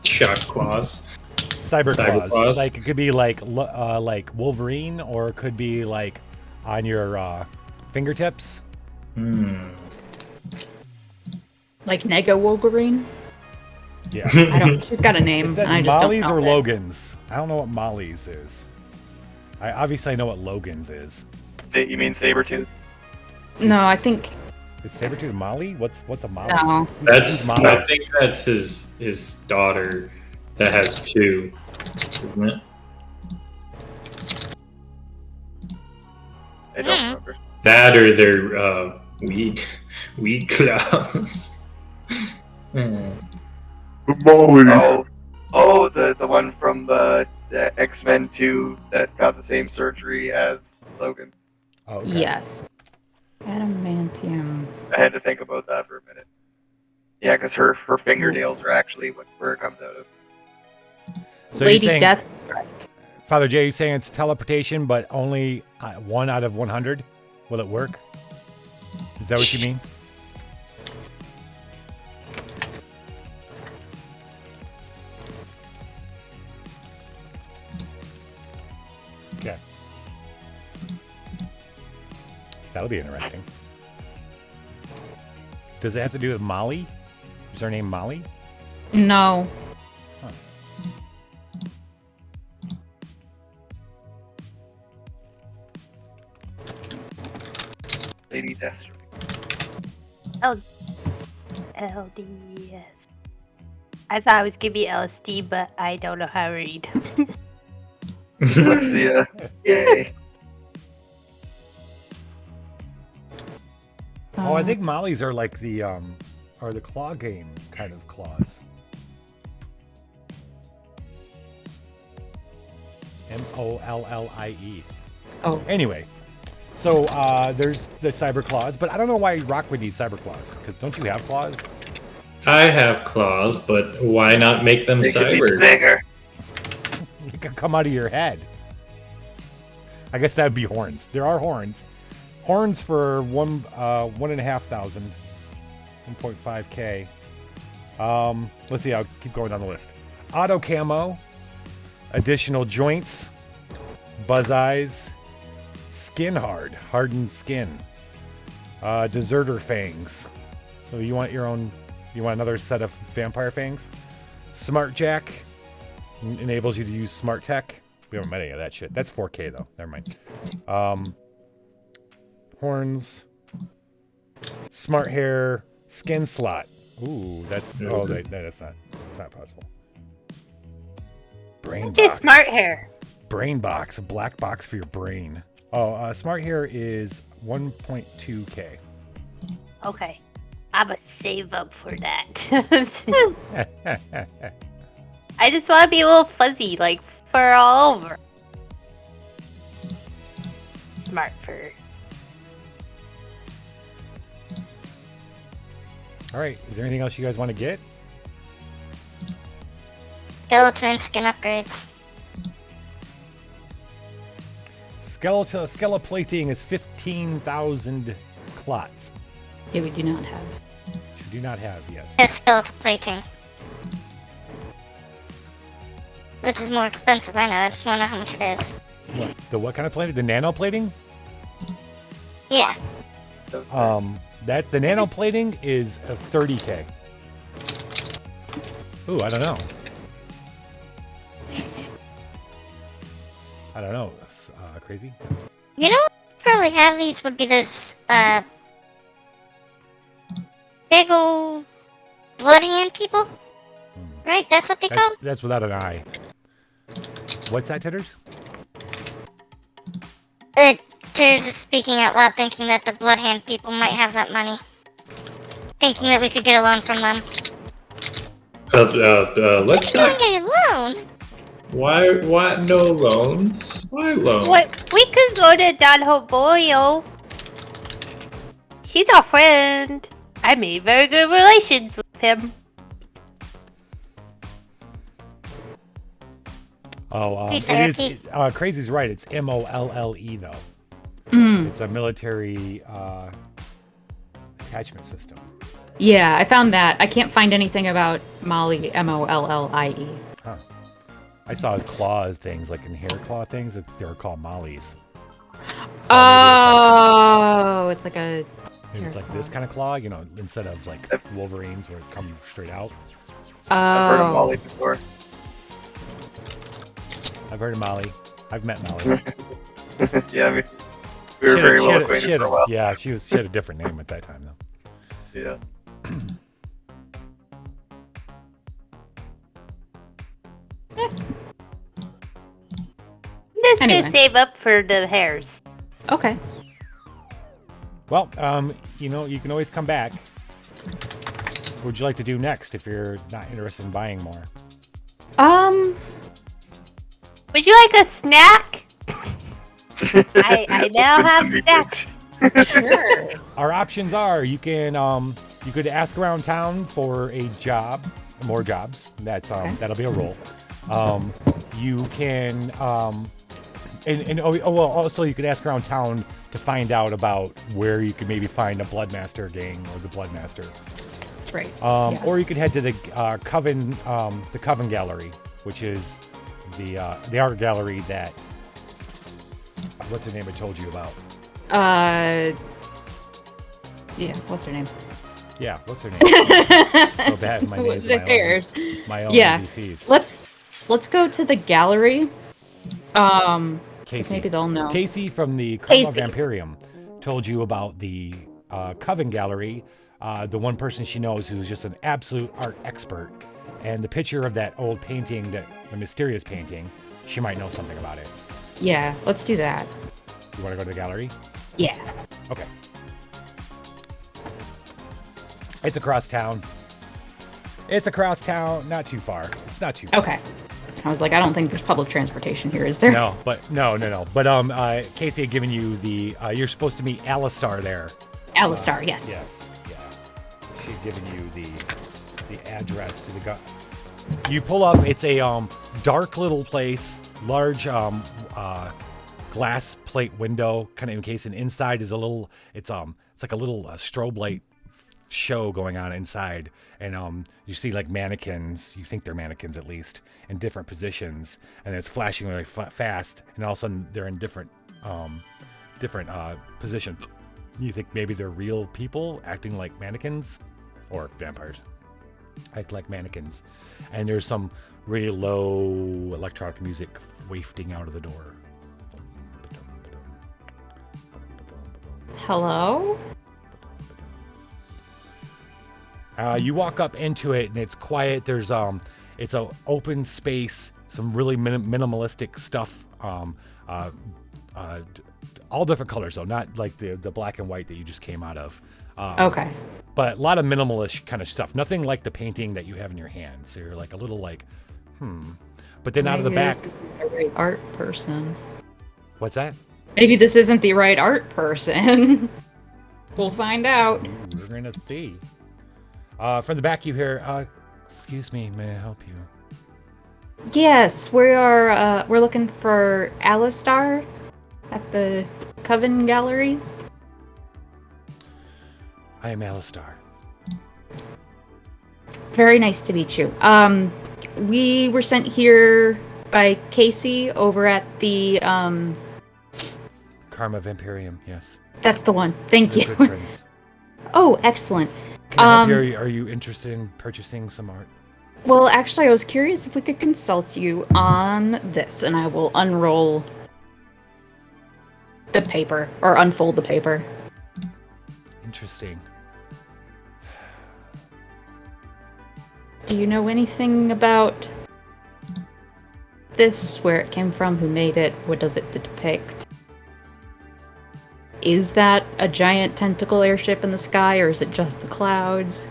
shock claws? cyber cyber claws. claws? Like it could be like Wolverine, or it could be like on your fingertips. Like Nego Wolverine. Yeah. I don't. She's got a It name, says and I just Molly's don't or know it. Logan's. I don't know what Molly's is. I obviously know what Logan's is. You mean Sabretooth? No, I think Is Sabretooth Molly? What's a Molly? No. Who's Molly? I think that's his daughter that has two, isn't it? I don't remember. That or their weed clouds. The Molly. Oh, the one from the X-Men 2 that got the same surgery as Logan. Oh, okay. Yes. Adamantium. I had to think about that for a minute. Yeah, because her fingernails are actually where it comes out of. So Lady you're saying, Deathstrike. Father Jay, you're saying it's teleportation, but only 1 out of 100? Will it work? Is that what you mean? Okay. That'll be interesting. Does it have to do with Molly? Is her name Molly? No. Huh. Lady Deathstrike. LDS. I thought it was gonna be LSD, but I don't know how to read. Dyslexia. Yay. Oh, I think Molly's are like the claw game kind of claws. Mollie. Oh. Anyway, so there's the cyber claws, but I don't know why Rock would need cyber claws. Because don't you have claws? I have claws, but why not make them They could be cyber? bigger. You can come out of your head. I guess that would be horns. There are horns. Horns for 1,500, 1.5k. Let's see. I'll keep going down the list. Auto camo, additional joints, buzz eyes, skin hard, hardened skin, deserter fangs. So you want your own. You want another set of vampire fangs. Smart jack enables you to use smart tech. We haven't met any of that shit. That's 4K though. Never mind. Horns, smart hair, skin slot. Ooh, that's that's not possible. Brain Just box. smart hair. Brain box, a black box for your brain. Oh, smart hair is 1.2K. Okay. I'ma save up for that. I just want to be a little fuzzy, like fur all over. Smart fur. All right. Is there anything else you guys want to get? Skeleton skin upgrades. Skeleplating is 15,000 clots. Yeah, we do not have. Which you do not have yet. There's skeletal plating. Which is more expensive, I know. I just want to know how much it is. What? The what kind of plating? The nano plating? Yeah. That's the nano plating is 30K. Ooh, I don't know. I don't know. Crazy. You know what would probably have these would be those, big ol' blood hand people? Right? That's what they call them? That's without an eye. What's that, Titters? Tears is speaking out loud, thinking that the blood hand people might have that money. Thinking that we could get a loan from them. Let's Can't not. get a loan! Why no loans? Why loans? What? We could go to Don Hoboyo. He's our friend. I made very good relations with him. It is. Crazy's right. It's MOLLE though. It's a military attachment system. Yeah, I found that. I can't find anything about Molly, MOLLIE. Huh. I saw claws things, like in hair claw things. They were called mollies. So It's like a. maybe it's like this kind of claw, instead of like Wolverine's where it comes straight out. I've heard of Molly before. I've heard of Molly. I've met Molly. Yeah, I mean, we were very well acquainted for a while. Yeah, she had a different name at that time though. Yeah. I'm just Anyway. gonna save up for the hairs. Okay. Well, you know, you can always come back. What would you like to do next if you're not interested in buying more? Would you like a snack? I now have snacks. Sure. Our options are you you could ask around town for a job, more jobs. That's Okay. that'll be a roll. You can also you could ask around town to find out about where you could maybe find a Bloodmaster gang or the Bloodmaster. Right. Or Yes. you could head to the Coven Gallery, which is the art gallery that what's the name I told you about? Yeah. What's her name? Yeah, what's her name? So bad. My name's The hairs. my own Yeah. NPCs. Let's go to the gallery. 'Cause Casey. maybe they'll know. Casey from the Karma Casey. Vampirium told you about the Coven Gallery. The one person she knows who's just an absolute art expert, and the picture of that old painting, the mysterious painting, she might know something about it. Yeah. Let's do that. You want to go to the gallery? Yeah. Okay. It's across town. It's across town, not too far. It's not too far. Okay. I was like, I don't think there's public transportation here, is there? No, but no. But Casey had given you the. You're supposed to meet Alistar there. Alistar, yes. Yes. Yeah. She'd given you the address to the. You pull up. It's a dark little place, large glass plate window, kind of encased, and inside is a little. It's like a little strobe light show going on inside, and you see like mannequins. You think they're mannequins at least in different positions, and it's flashing really fast, and all of a sudden they're in different positions. You think maybe they're real people acting like mannequins, or vampires act like mannequins, and there's some really low electronic music wafting out of the door. Hello? You walk up into it and it's quiet. There's it's a open space, some really minimalistic stuff. All different colors though, not like the black and white that you just came out of. Okay. But a lot of minimalist kind of stuff. Nothing like the painting that you have in your hand. So you're like a little like, But then out of the Maybe back, this isn't the right art person. what's that? Maybe this isn't the right art person. We'll find out. We're gonna see. From the back you hear, excuse me, may I help you? Yes, we're looking for Alistar at the Coven Gallery. I am Alistar. Very nice to meet you. We were sent here by Casey over at the Karma Vampirium, yes. That's the one. Thank We're you. good friends. Oh, excellent. Can I help you? Are you interested in purchasing some art? Well, actually, I was curious if we could consult you on this, and I will unroll the paper, or unfold the paper. Interesting. Do you know anything about this? Where it came from? Who made it? What does it depict? Is that a giant tentacle airship in the sky, or is it just the clouds?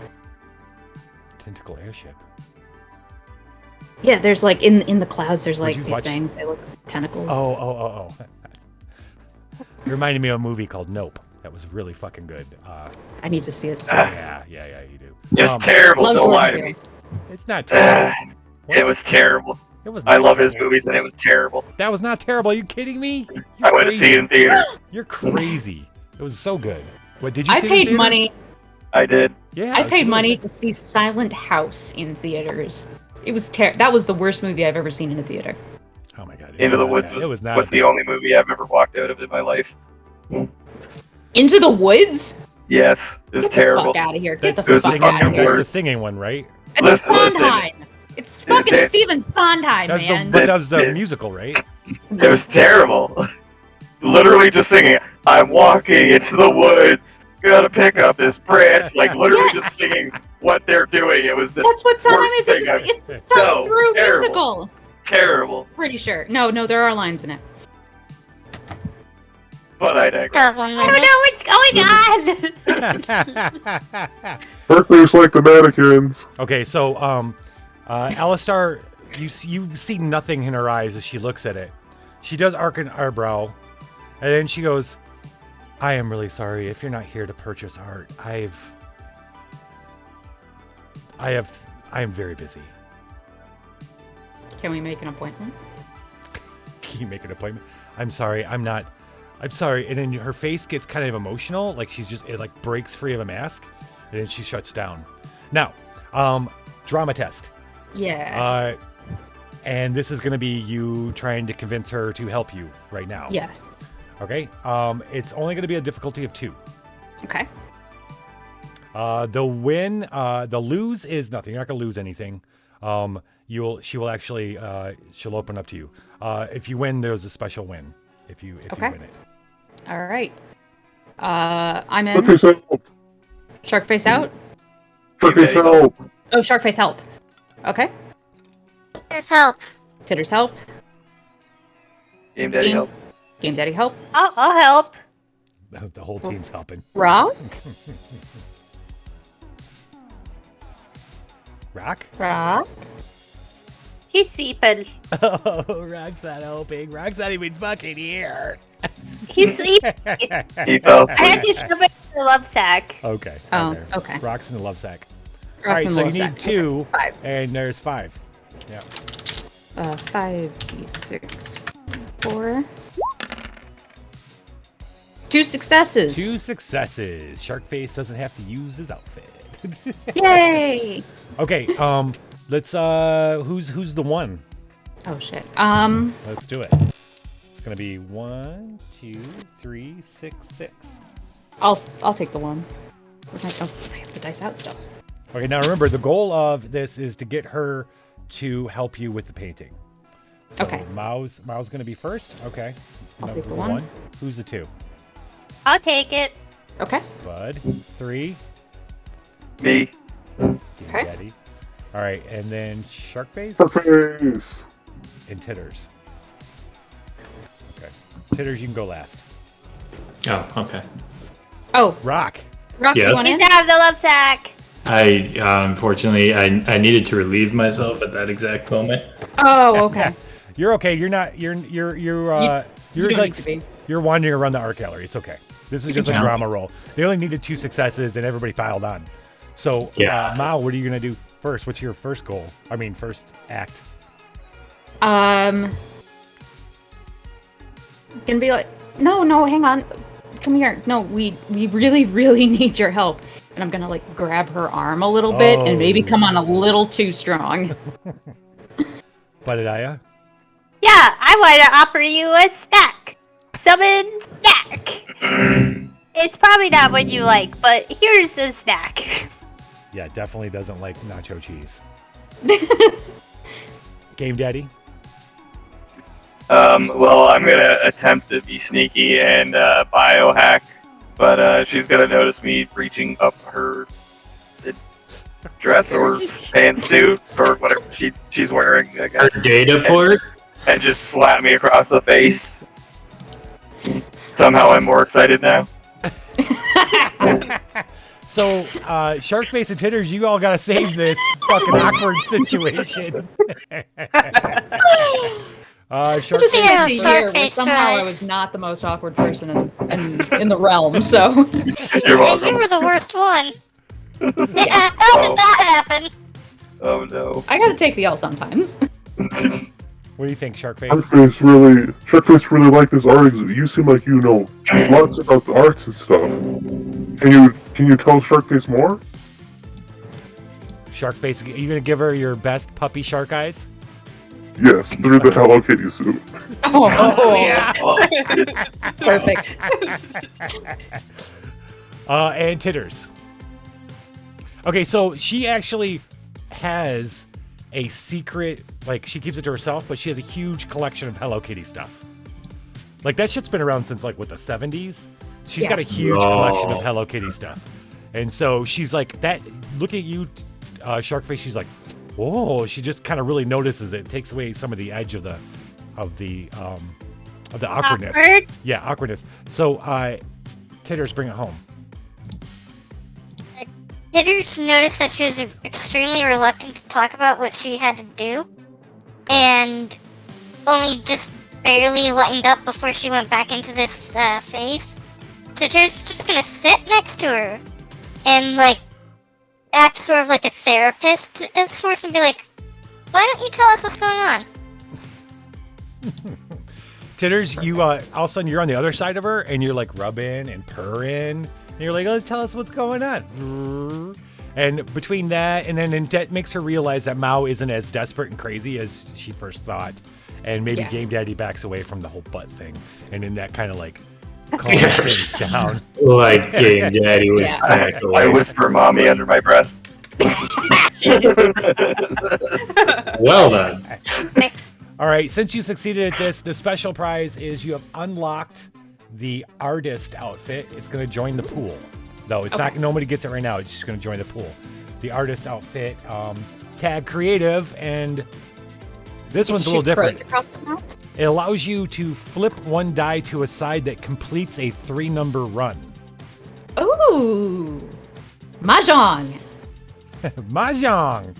Tentacle airship. Yeah, there's like in the clouds. There's like you these watch- things. They look like tentacles. Oh. It reminded me of a movie called Nope. That was really fucking good. I need to see it. Yeah, you do. It was terrible. Love Don't lie to Gordon me. It's not terrible. It was terrible. It was. I not love his terrible. movies, and it was terrible. That was not terrible. Are you kidding me? You're I went to see it in theaters. You're crazy. It was so good. What did you? I see it in paid theaters? money. I did. Yeah, I it's paid really money good. to see Silent House in theaters. It was that was the worst movie I've ever seen in a theater. Oh my god. Into the not Woods bad. It was not was the only movie I've ever walked out of in my life. Into the Woods? Yes, it was Get terrible. the fuck out of here. Get That's the was the fuck fucking out of singing. here. That's the worst. singing one, right? It's Listen. Sondheim. It's fucking It- Stephen Sondheim, That's man. that was the musical, right? It was terrible. Literally just singing, I'm walking into the woods. gotta pick up this branch. Like literally just singing what they're doing. It was the That's what Sondheim worst is. thing I've- It's a sung No, through terrible. musical. terrible. Pretty sure. No, there are lines in it. But I digress. Doesn't I don't know what's going on. Birthdays like the mannequins. Okay, so Alistar, you see nothing in her eyes as she looks at it. She does arc an eyebrow, and then she goes, "I am really sorry if you're not here to purchase art. I am very busy. Can we make an appointment? Can you make an appointment? I'm sorry, I'm sorry." And then her face gets kind of emotional, like it like breaks free of a mask, and then she shuts down. Now, drama test. Yeah. And this is going to be you trying to convince her to help you right now. Yes. Okay. It's only going to be a difficulty of 2. Okay. The lose is nothing. You're not going to lose anything. She'll open up to you. If you win, there's a special win. If you win it. All right. I'm in. Birthdays help. Shark face out. Birthdays help. Oh, shark face help. Okay. There's help. Titters help. Game Daddy help. Game Daddy help. I'll help. The whole team's helping. Rock. Rock? Rock. He's sleeping. Oh, Rock's not helping. Rock's not even fucking here. He's sleeping. He fell I had asleep. to shove it in the love sack. Okay. Oh, okay. Rock's in the love sack. Rock's All right, in so the you love need sack. 2, 5. and there's 5. Yeah. 5d6. 4. 2 successes. 2 successes. Sharkface doesn't have to use his outfit. Yay! Okay, let's who's the one? Oh shit. Let's do it. It's gonna be 1, 2, 3, 6, 6. I'll take the one. I have the dice out still. Okay, now remember the goal of this is to get her to help you with the painting. So Okay. Mao's gonna be first. Okay. I'll Number take the 1. Who's the 2? I'll take it. Okay. Bud. 3. Me. Okay. Daddy. All right, and then Sharkface Birthdays. and Titters. Okay. Titters, you can go last. Oh, okay. Oh, Rock. Rock, Yes. you want in? He's out of the love sack. Unfortunately, I needed to relieve myself at that exact moment. Oh, okay. You're okay. You're not. You're don't like need to be. you're wandering around the art gallery. It's okay. This is just a jump. drama roll. They only needed 2 successes, and everybody piled on. So, Yeah. Mao, what are you gonna do first? What's your first goal? I mean, first act. Gonna be like, no, hang on. Come here. No, we really, really need your help. And I'm gonna like grab her arm a little bit and maybe come on a little too strong. Budadiah? Yeah, I want to offer you a snack. Summon snack. It's probably not what you like, but here's a snack. Yeah, definitely doesn't like nacho cheese. Game Daddy? Well, I'm gonna attempt to be sneaky and biohack, but she's gonna notice me reaching up her dress or pantsuit or whatever she's wearing, I Her guess, data port. and just slap me across the face. Somehow I'm more excited now. So, Sharkface and Titters, you all gotta save this fucking awkward situation. Sharkface, Yeah, This is a shark year where face somehow I tries. was not the most awkward person in the realm, so You're And you welcome. were the worst one. How did that happen? Oh no. I gotta take the L sometimes. what do you think, Sharkface? Sharkface really liked this art exhibit. You seem like you know lots about the arts and stuff. Can you tell Sharkface more? Sharkface, are you gonna give her your best puppy shark eyes? Yes, through the Hello Kitty suit. Oh, yeah. Perfect. And Titters. Okay, so she actually has a secret, like she keeps it to herself, but she has a huge collection of Hello Kitty stuff. Like that shit's been around since like what, the 70s? she's got a huge collection of Hello Kitty stuff, and so she's like that. Look at you, Sharkface. She's like, whoa. She just kind of really notices it. Takes away some of the edge of the awkwardness. Awkward? Yeah, awkwardness. So, Titters, bring it home. Titters noticed that she was extremely reluctant to talk about what she had to do, and only just barely lightened up before she went back into this phase. So Titters just gonna sit next to her and like act sort of like a therapist of sorts and be like, "Why don't you tell us what's going on?" Titters, you all of a sudden you're on the other side of her and you're like rubbing and purring. And you're like, oh, tell us what's going on. And between that and then that makes her realize that Mao isn't as desperate and crazy as she first thought. And maybe Game Daddy backs away from the whole butt thing. And then that kind of like calms things down. Like Game Daddy would back away. I whisper mommy under my breath. Well done. All right, since you succeeded at this, the special prize is you have unlocked the artist outfit. It's going to join the pool. Though it's not, nobody gets it right now. It's just going to join the pool. The artist outfit, tag creative, and this one's a little different. It allows you to flip one die to a side that completes a 3-number run. Ooh, mahjong. Mahjong.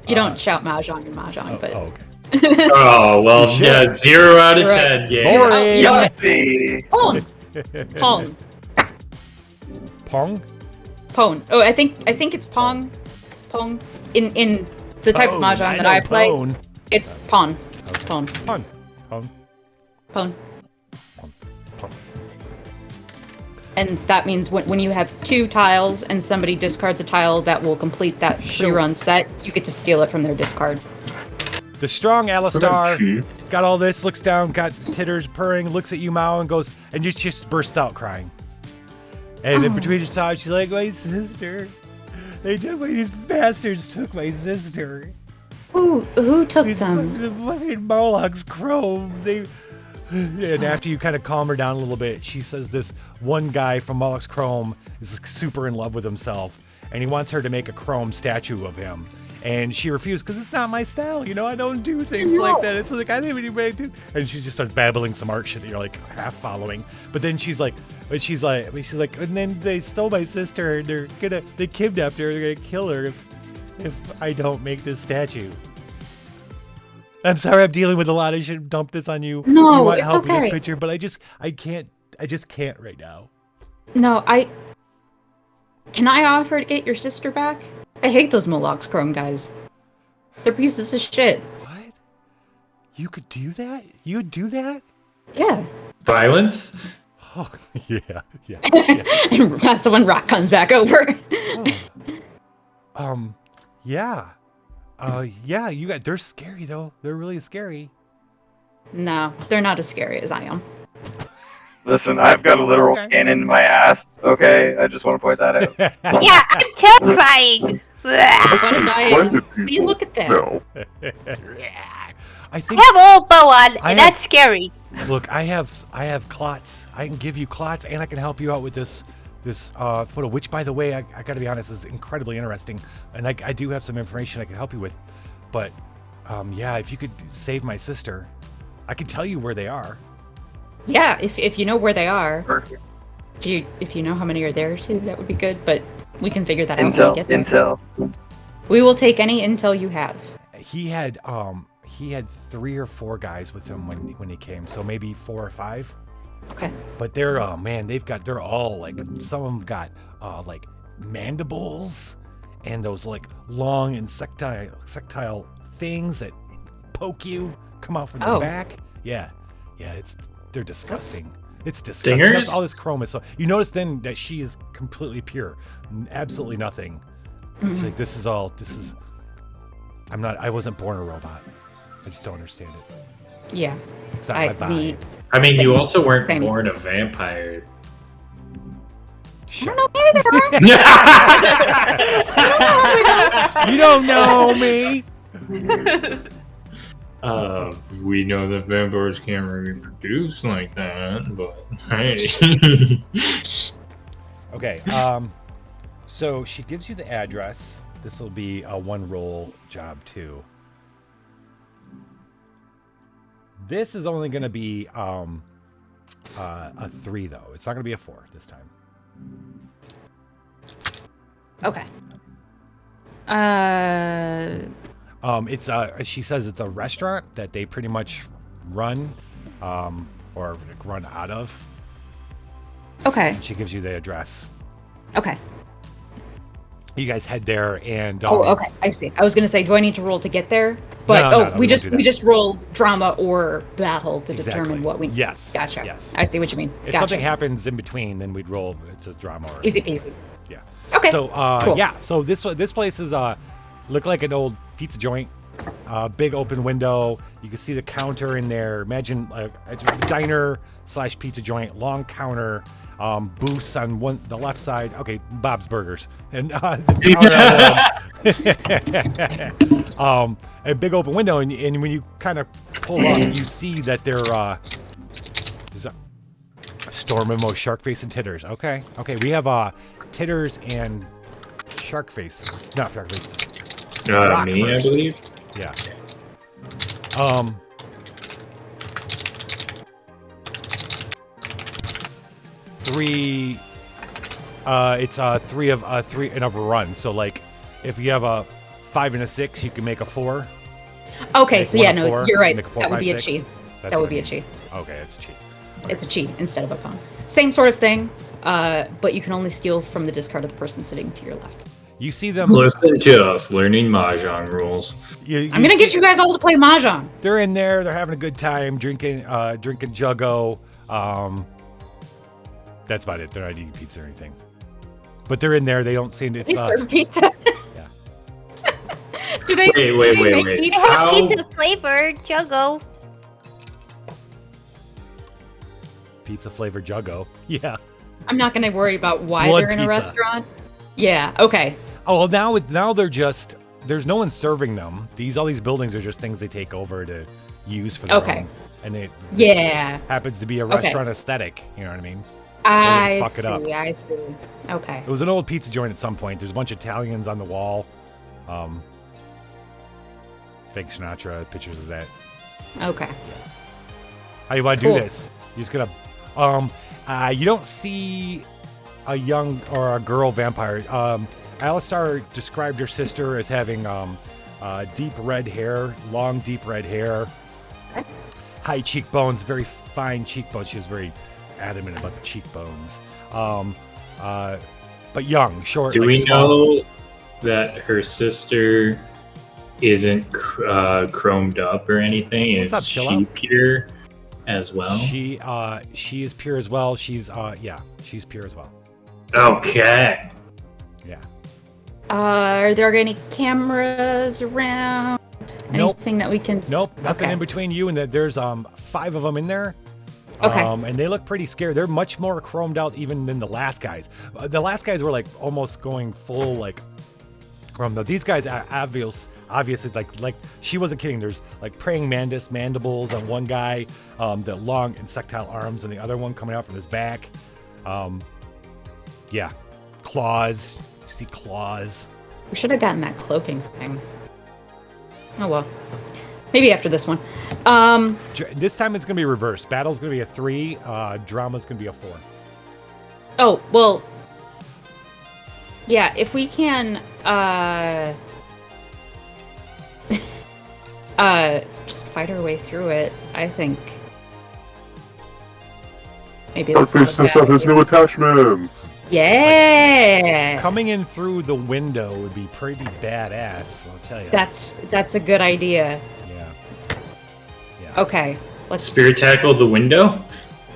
You don't shout mahjong in mahjong, but. Oh, okay. Oh, well, yeah, 0 out of 10 game. Boring. You know what? See. Pong. Pong. Pong? Pong. Oh, I think it's Pong. Pong. In the type of mahjong that I play, Pong. it's Pong. Okay. Pong. Pong. Pong. Pong. Pong. Pong. And that means when you have 2 tiles and somebody discards a tile that will complete that 3-run set, you get to steal it from their discard. The strong Alistar got all this, looks down, got Titters purring, looks at you, Mao, and goes, and just bursts out crying. And in between her sobs, she's like, my sister. These bastards took my sister. Who took them? The fucking Moloch's Chrome. And after you kind of calm her down a little bit, she says this one guy from Moloch's Chrome is like super in love with himself, and he wants her to make a chrome statue of him. And she refused because it's not my style. You know, I don't do things like that. It's like, I didn't even do. And she just starts babbling some art shit that you're like half following. But then she's like, and then they stole my sister. And they kidnapped her. They're gonna kill her if I don't make this statue. I'm sorry, I'm dealing with a lot. I should dump this on you. No, you want it's help okay. with this picture, but I just can't right now. No, Can I offer to get your sister back? I hate those Moloch's Chrome guys. They're pieces of shit. What? You could do that? You would do that? Yeah. Violence? Oh, yeah. And that's when Rock comes back over. Yeah. They're scary though. They're really scary. No, they're not as scary as I am. Listen, I've got a literal cannon in my ass, okay? I just want to point that out. Yeah, I'm terrifying. See, look at that. No. I think I have old bow on, and that's scary. Look, I have Clots. I can give you Clots, and I can help you out with this photo, which, by the way, I got to be honest, is incredibly interesting, and I do have some information I can help you with. But if you could save my sister, I can tell you where they are. Yeah, if you know where they are. Perfect. If you know how many are there too, that would be good. But we can figure that out when we get there. Intel. We will take any intel you have. He had 3 or 4 guys with him when he came, so maybe 4 or 5. Okay. But they're they're all like, some of them got like mandibles and those like long insectile things that poke you, come out from the back. Yeah, they're disgusting. It's disgusting. Stingers? All this chrome is so. You notice then that she is completely pure, absolutely nothing. Mm-hmm. She's like, this is. I wasn't born a robot. I just don't understand it. Yeah. It's not my vibe. I mean, you also weren't Same. born a vampire. Shut I don't know either. You don't know me. We know that vampires can't reproduce like that, but hey. Okay. So she gives you the address. This will be a 1 roll job too. This is only going to be a 3 though. It's not going to be a 4 this time. Okay. It's she says it's a restaurant that they pretty much run, or run out of. Okay. And she gives you the address. Okay. You guys head there and. Okay. I see. I was gonna say, do I need to roll to get there? But No, we don't do that. just roll drama or battle to Exactly. determine what we. Yes. Gotcha. Yes. I see what you mean. If Gotcha. something happens in between, then we'd roll. It says drama. Or, Easy peasy. Yeah. Okay. So cool. yeah. So this place is look like an old pizza joint. Big open window. You can see the counter in there. Imagine a diner / pizza joint. Long counter. Booths on the left side. Okay, Bob's Burgers. And the counter a big open window. And when you kind of pull up, you see that there's a Storm and Mo, Sharkface and Titters. Okay. We have Titters and Sharkface. Not Sharkface. Rock Me, first. I believe. Yeah. Three. It's 3 of 3 and of a run. So like, if you have a 5 and a 6, you can make a 4. Okay. Make So one yeah, a no, 4, you're right. make a 4, That would 5, be a 6. cheat. That's That what would I be a mean. cheat. Okay, it's a cheat. It's a cheat instead of a pawn. Same sort of thing, but you can only steal from the discard of the person sitting to your left. You see them. Listen to us learning mahjong rules. I'm gonna get you guys all to play mahjong. They're in there. They're having a good time, drinking Juggo. That's about it. They're not eating pizza or anything. But they're in there. They don't seem to. They serve pizza. Yeah. Do they? Wait. They have pizza flavored Juggo. Pizza flavored Juggo. Yeah. I'm not gonna worry about why Blood they're in a pizza. restaurant. Yeah. Okay. Oh well, now they're just. There's no one serving them. All these buildings are just things they take over to use for their Okay. own. And it Yeah. happens to be a Okay. restaurant aesthetic. You know what I mean? I fuck it up. see. I see. Okay. It was an old pizza joint at some point. There's a bunch of Italians on the wall. Fake Sinatra, pictures of that. Okay. How you want to Cool. do this? You're just gonna. You don't see a young or a girl vampire. Alistar described her sister as having deep red hair, long deep red hair, high cheekbones, very fine cheekbones. She was very adamant about the cheekbones. But young, short. Do like we small. know that her sister isn't chromed up or anything? What's up, Is chill she out? pure as well? She is pure as well. She's she's pure as well. Okay. Yeah. Are there any cameras around? Nope. Anything that we can? Nope, nothing Okay. in between you and that. There's 5 of them in there. Okay. And they look pretty scared. They're much more chromed out even than the last guys. The last guys were like almost going full like chromed out. These guys are obviously like she wasn't kidding. There's like praying mantis mandibles on one guy, the long insectile arms on the other one coming out from his back. Yeah, claws. You see claws. We should have gotten that cloaking thing. Oh well. Maybe after this one. This time it's gonna be reversed. Battle's gonna be a 3. Drama's gonna be a 4. Oh well. Yeah, if we can just fight our way through it, I think. Maybe that's not a Sharkface tests bad out his idea. new attachments. Yeah. Coming in through the window would be pretty badass, I'll tell you. That's a good idea. Yeah. Okay. Let's Spirit tackle the window?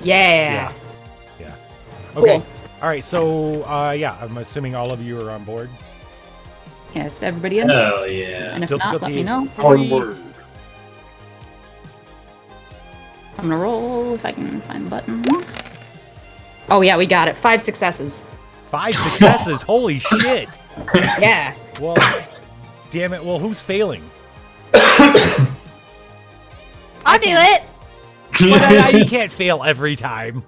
Yeah. Yeah. Cool. Okay. All right. So, yeah, I'm assuming all of you are on board. Yeah, is everybody in? Hell yeah. And if not, let me know. Onward. I'm gonna roll if I can find the button. Oh yeah, we got it. 5 successes. 5 successes. Holy shit. Yeah. Well, damn it. Well, who's failing? I'll do it. But now you can't fail every time.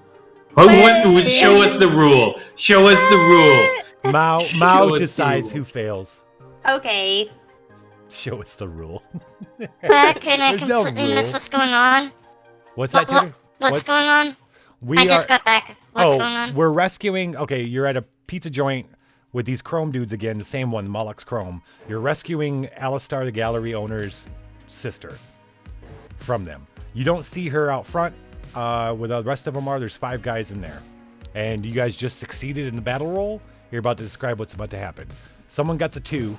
Show us the rule. Show us the rule. Mao Show us decides the who fails. Okay. Show us the rule. Back and I There's no completely miss rule. what's going on. What's that, Tater? What's going on? We I just are- got back. What's going on? We're rescuing. Okay, you're at a pizza joint with these Chrome dudes again, the same one, Moloch's Chrome. You're rescuing Alistar, the gallery owner's sister, from them. You don't see her out front. Where the rest of them are, there's 5 guys in there, and you guys just succeeded in the battle roll. You're about to describe what's about to happen. Someone got the 2.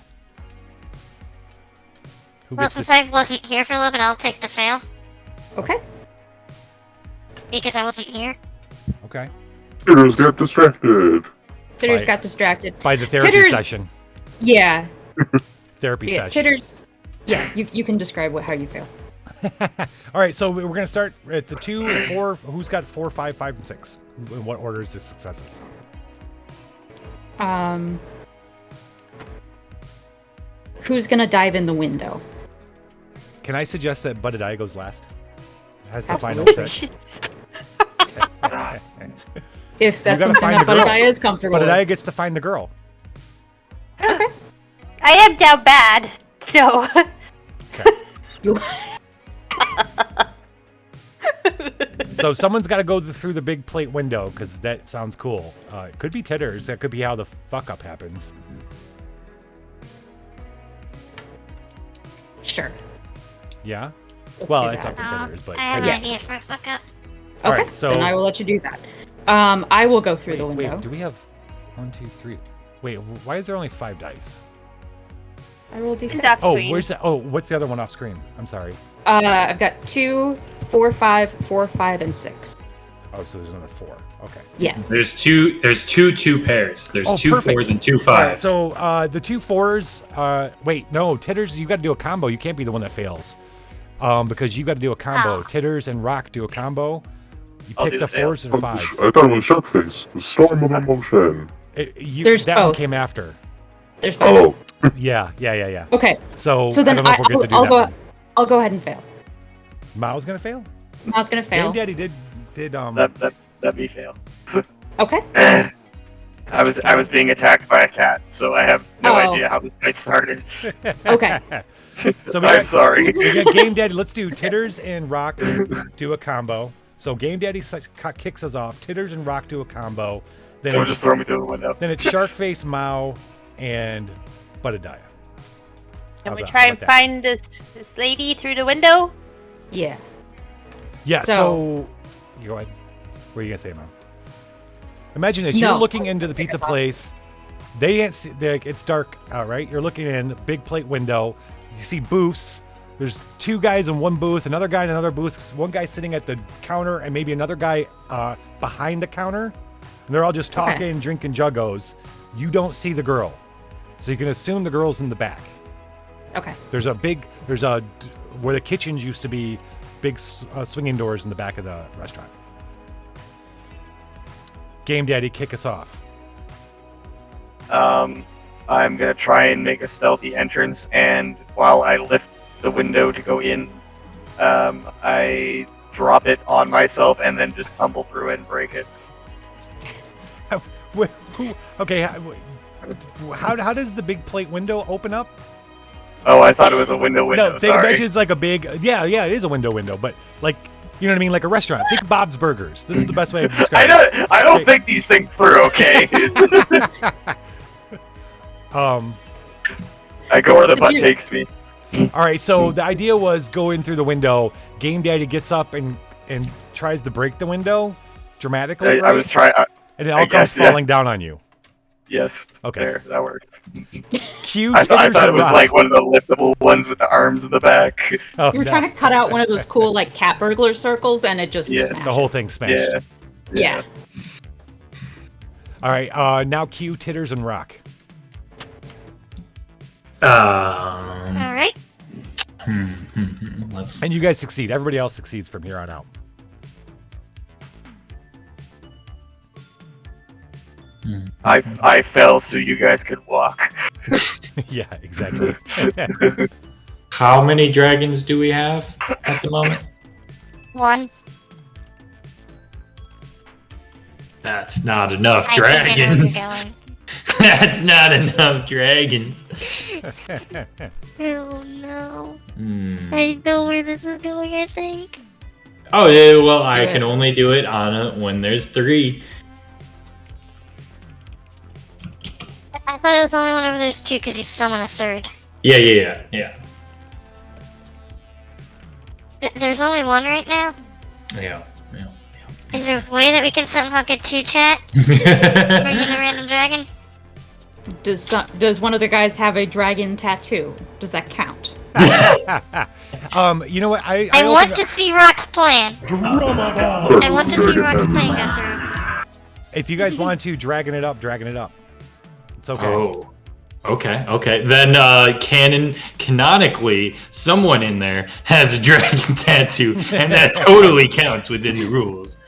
Who Well, gets since the- I wasn't here for a little bit, I'll take the fail. Okay. Because I wasn't here. Okay. Titters get distracted. Titters By- got distracted. By the therapy Titters- session. Yeah. Therapy Yeah. session. Titters. Yeah. You can describe how you feel. All right, so we're gonna start. It's a 2, 4. Who's got 4, 5, 5, and 6? In what order is this successes? Who's gonna dive in the window? Can I suggest that Budadiah goes last? Has the final Absolutely. say. If that's gotta something find that the girl. Budadiah is comfortable Budadiah with. gets to find the girl. I am down bad, so. You- So someone's got to go through the big plate window because that sounds cool. It could be Titters. That could be how the fuck up happens. Sure. Yeah. Let's Well, do it's that. up to Titters, but I have an Titters. idea for a fuck up. All Okay. right, so then I will let you do that. I will go through the window. Wait, do we have 1, 2, 3? Wait, why is there only 5 dice? I rolled It's d6. off Oh, screen. where's that? Oh, what's the other one off screen? I'm sorry. I've got 2, 4, 5, 4, 5, and 6. Oh, so there's another 4. Okay. Yes. There's two pairs. There's Oh, 2 perfect. 4s and 2 5s. All right, so the 2 4s. Wait, no, Titters. You got to do a combo. You can't be the one that fails, because you got to do a combo. Oh. Titters and Rock do a combo. You I'll pick do the the fail. 4s and 5s. I thought it was Sharkface. The storm of emotion. There's that one both. came after. There's both. Oh, Yeah. Okay. So So then I don't know if we'll get to do that one. I'll go ahead and fail. Mao's gonna fail. Mao's gonna fail. Game Daddy did That'd be fail. Okay. I was being attacked by a cat, so I have no Oh. idea how this fight started. Okay. So we I'm got, sorry. we got Game Daddy. Let's do Titters and Rock do a combo. So Game Daddy kicks us off. Titters and Rock do a combo. Then So it's, just throw me through the window. then it's Sharkface, Mao, and Budadiah. Can we How try and about that? find this lady through the window? Yeah. Yeah. So- So you go ahead. What are you gonna say, Mao? Imagine this: you're No. looking into the pizza place. They ain't see, it's dark out, right? You're looking in big plate window. You see booths. There's 2 guys in one booth, another guy in another booth. One guy sitting at the counter, and maybe another guy behind the counter. And they're all just talking, Okay. drinking juggos. You don't see the girl, so you can assume the girl's in the back. Okay. There's where the kitchens used to be, big swinging doors in the back of the restaurant. Game Daddy, kick us off. I'm gonna try and make a stealthy entrance, and while I lift the window to go in, I drop it on myself and then just tumble through it and break it. Okay, how does the big plate window open up? Oh, I thought it was a window. No, they Sorry. imagine it's like a big, yeah, it is a window, but like, you know what I mean, like a restaurant. Think Bob's Burgers. This is the best way to describe it. I don't Okay. think these things through. Okay. I go where the butt takes me. All right, so the idea was go in through the window. Game Daddy gets up and tries to break the window dramatically. I was trying. and it I all comes guess, yeah. falling down on you. Yes. Okay. There, that works. Cue I Titters thought it and was Rock. like one of the liftable ones with the arms in the back. Oh, You were no. trying to cut out one of those cool like cat burglar circles, and it just Yeah. smashed. The whole thing smashed. Yeah. Yeah. All right, now cue Titters and Rock. Alright. Let's. And you guys succeed. Everybody else succeeds from here on out. I fell so you guys could walk. Yeah, exactly. How many dragons do we have at the moment? 1. That's not enough I think I know where you're dragons. going. That's not enough dragons. Oh no. Hmm. I know where this is going, I think. Oh yeah, well I Yeah. can only do it on when there's 3. I thought it was only whenever there's 2 because you summon a third. Yeah. There's only 1 right now? Yeah. Is there a way that we can somehow get 2 chat? Just bring in a random dragon? Does one of the guys have a dragon tattoo? Does that count? You know what? I opened want up- to see Rock's plan. I want to see Rock's plan go through. If you guys want to dragon it up. It's okay. Oh. Okay. Then canonically, someone in there has a dragon tattoo, and that totally counts within the rules.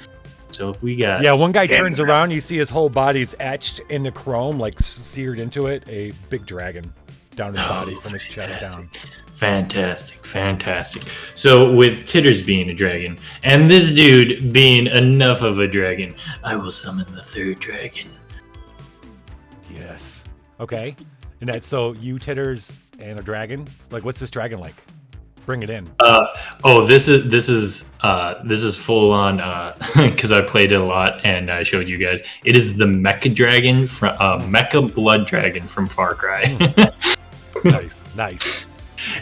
So if we got Yeah, one guy Damn turns it. around, you see his whole body's etched in the chrome, like seared into it, a big dragon down his body from his chest down. Fantastic. So with Titters being a dragon, and this dude being enough of a dragon, I will summon the 3rd dragon. Yes. Okay. And that's so you, Titters, and a dragon? Like, what's this dragon like? Bring it in. This is full on because I played it a lot and I showed you guys. It is the Mecha Dragon from Mecha Blood Dragon from Far Cry. Nice.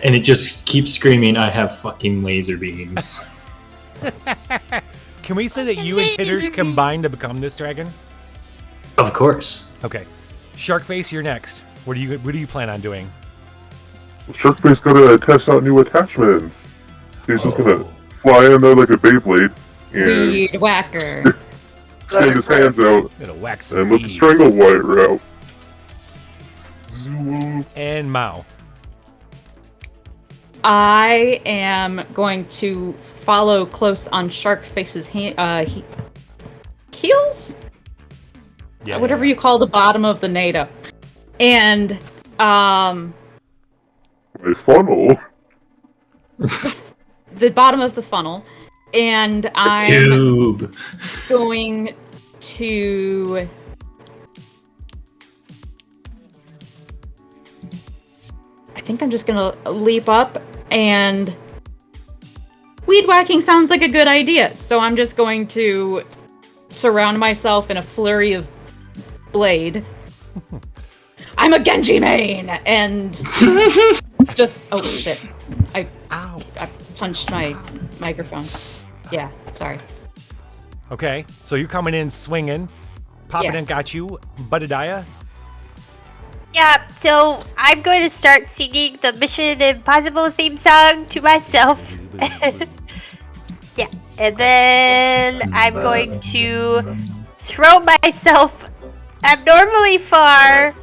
And it just keeps screaming, I have fucking laser beams. Can we say that you and Titters combined to become this dragon? Of course. Okay. Sharkface, you're next. What do you plan on doing? Sharkface gotta test out new attachments. He's just gonna fly in there like a Beyblade and Weed whacker. extend his hands out Gonna whack some and let the bees. strangle wire out. Zoo. And Mao. I am going to follow close on Sharkface's heels? Yeah. Whatever you call the bottom of the NATO. And A funnel. the bottom of the funnel. And I'm Tube. going to I think I'm just gonna leap up, and weed whacking sounds like a good idea, so I'm just going to surround myself in a flurry of blade. I'm a Genji main, and just oh shit, I punched my microphone. Yeah, sorry. Okay. So you're coming in swinging. Popping Yeah. in got you. Budadiah. Yeah, so I'm going to start singing the Mission Impossible theme song to myself. Yeah, and then I'm going to throw myself abnormally far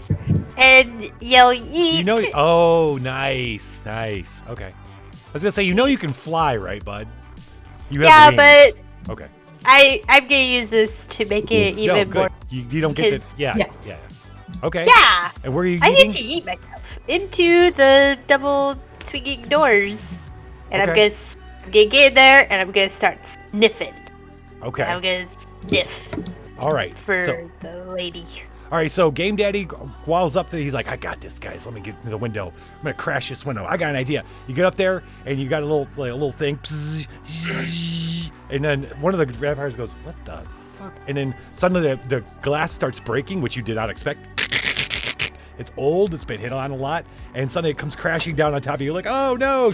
and yell yeet. You know. Oh, nice. Okay. I was gonna say, you can fly, right, bud? You have Yeah, wings. but Okay. I'm gonna use this to make it No, even good. more. You don't get Kids. this. Yeah. Okay. Yeah, And where are you I eating? need to eat myself into the double swinging doors, and I'm Okay. gonna get in there and I'm gonna start sniffing. Okay. I'm gonna sniff All right. for So, the lady. all right. So Game Daddy walls up there. He's like, I got this, guys. Let me get to the window. I'm gonna crash this window. I got an idea. You get up there and you got a little thing, and then one of the vampires goes, "What the fuck?" And then suddenly the glass starts breaking, which you did not expect. It's old. It's been hit on a lot, and suddenly it comes crashing down on top of you. Like, oh no!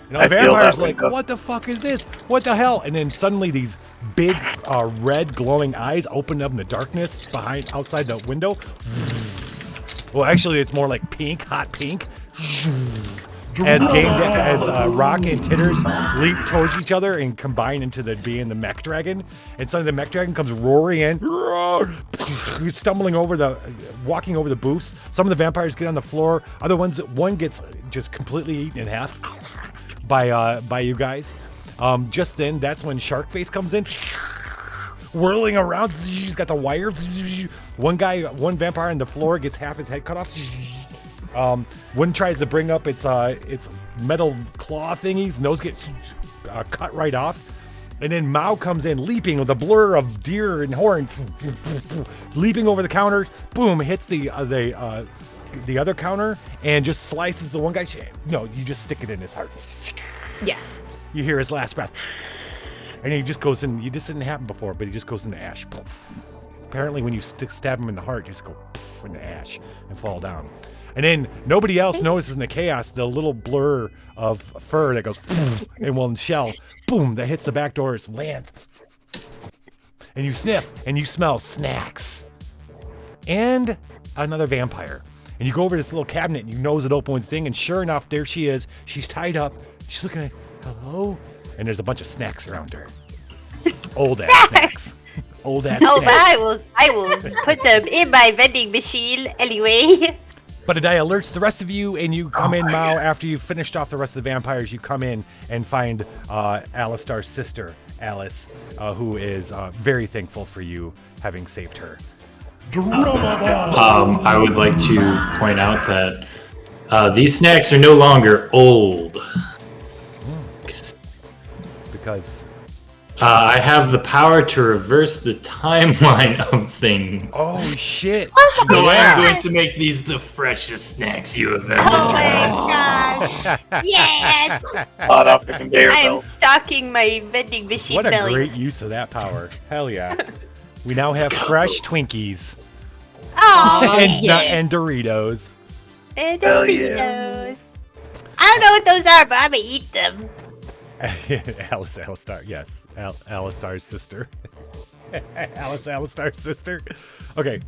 And all I the feel vampires that, like, Winko. what the fuck is this? What the hell? And then suddenly these big red glowing eyes open up in the darkness outside the window. Well, actually, it's more like pink, hot pink. As Rock and Titters leap towards each other and combine into being the mech dragon, and suddenly the mech dragon comes roaring in, stumbling walking over the booths. Some of the vampires get on the floor. One gets just completely eaten in half by you guys. Just then, that's when Sharkface comes in, whirling around. He's got the wire. One vampire on the floor gets half his head cut off. One tries to bring up its metal claw thingies. Nose gets cut right off. And then Mao comes in leaping with a blur of deer and horns, leaping over the counter. Boom, hits the other counter and just slices the one guy. No, you just stick it in his heart. Yeah. You hear his last breath. And he just goes in. This didn't happen before, but he just goes into ash. Apparently, when you stab him in the heart, you just go into ash and fall down. And then nobody else notices in the chaos the little blur of fur that goes and will shell. Boom, that hits the back doors, lands. And you sniff and you smell snacks. And another vampire. And you go over to this little cabinet and you nose it open with the thing, and sure enough, there she is. She's tied up. She's looking at, hello? And there's a bunch of snacks around her. Old ass snacks. Old ass Oh, snacks. but I will put them in my vending machine anyway. But it alerts the rest of you, and you come in, Mao, after you've finished off the rest of the vampires. You come in and find Alistar's sister, Alice, who is very thankful for you having saved her. I would like to point out that these snacks are no longer old. Because I have the power to reverse the timeline of things. oh shit! So I'm going to make these the freshest snacks you have ever Oh tried. my gosh. Yes. Hot off the conveyor I'm belt. stocking my vending machine What a belly. great use of that power! Hell yeah! We now have fresh Twinkies Oh, and Doritos. and Hell Doritos. I don't know what those are, but I'm gonna eat them. Alistar, yes. Alistar's sister. Alistar's sister. Okay.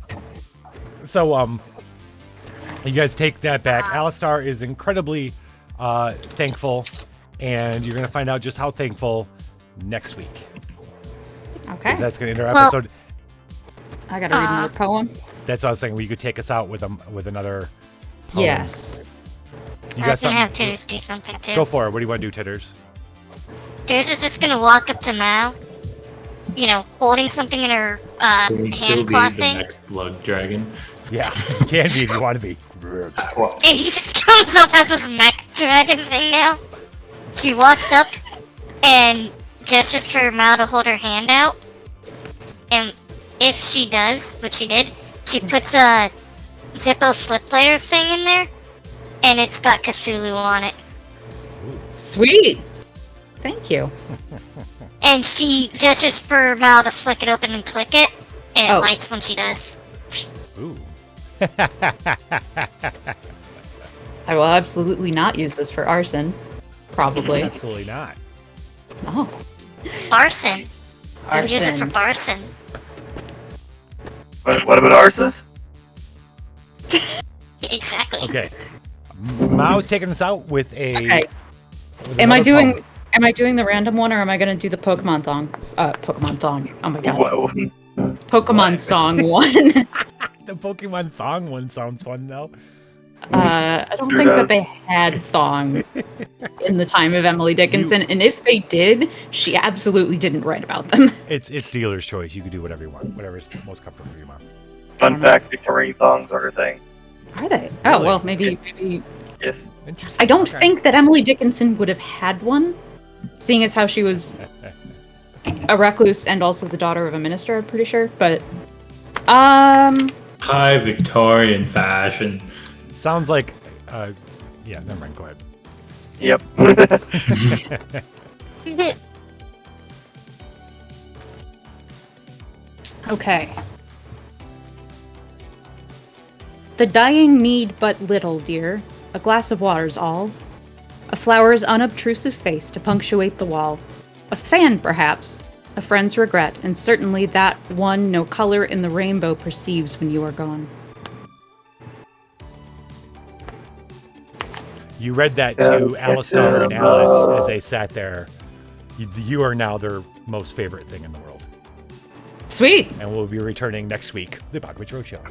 So, you guys take that back. Alistar is incredibly thankful, and you're going to find out just how thankful next week. Okay. 'Cause that's going to end our Well- episode. I gotta read another poem. That's what I was saying. Where you could take us out with another poem. Yes. You I got was gonna have something? Titters do something too. Go for it. What do you want to do, Titters? Titters is just gonna walk up to Mao, holding something in her Can we still hand be claw the thing, next blood dragon? Yeah, you can be if you want to be. and he just comes up as this mech dragon thing now. She walks up and gestures for Mao to hold her hand out, and if she does, which she did, she puts a Zippo flip lighter thing in there, and it's got Cthulhu on it. Sweet. Thank you. And she gestures for Mao to flick it open and click it, and it Oh. lights when she does. Ooh. I will absolutely not use this for arson. Probably. Absolutely not. Oh. Barson. I'll use it for Arson. Barson. What about arses? Exactly. Okay. Mao's taking us out with a. Okay. with Am I another doing poem. am I doing the random one, or am I gonna do the Pokemon thong? Pokemon thong. Oh my god. Whoa. Pokemon song one. The Pokemon thong one sounds fun though. I don't Sure think does. that they had thongs in the time of Emily Dickinson, and if they did, she absolutely didn't write about them. It's dealer's choice. You can do whatever you want, whatever's most comfortable for you, Mom. Fun fact, Victorian thongs are a thing. Are they? Oh Really? well, maybe. Yes. Interesting. I don't Okay. think that Emily Dickinson would have had one, seeing as how she was a recluse and also the daughter of a minister. I'm pretty sure, but High Victorian fashion. Sounds like. Yeah. Never mind. Go ahead. Yep. okay. The dying need but little, dear. A glass of water's all. A flower's unobtrusive face to punctuate the wall. A fan, perhaps. A friend's regret, and certainly that one no color in the rainbow perceives when you are gone. You read that to Alistar and Alice as they sat there. You are now their most favorite thing in the world. Sweet! And we'll be returning next week. The Apocabitch Roadshow.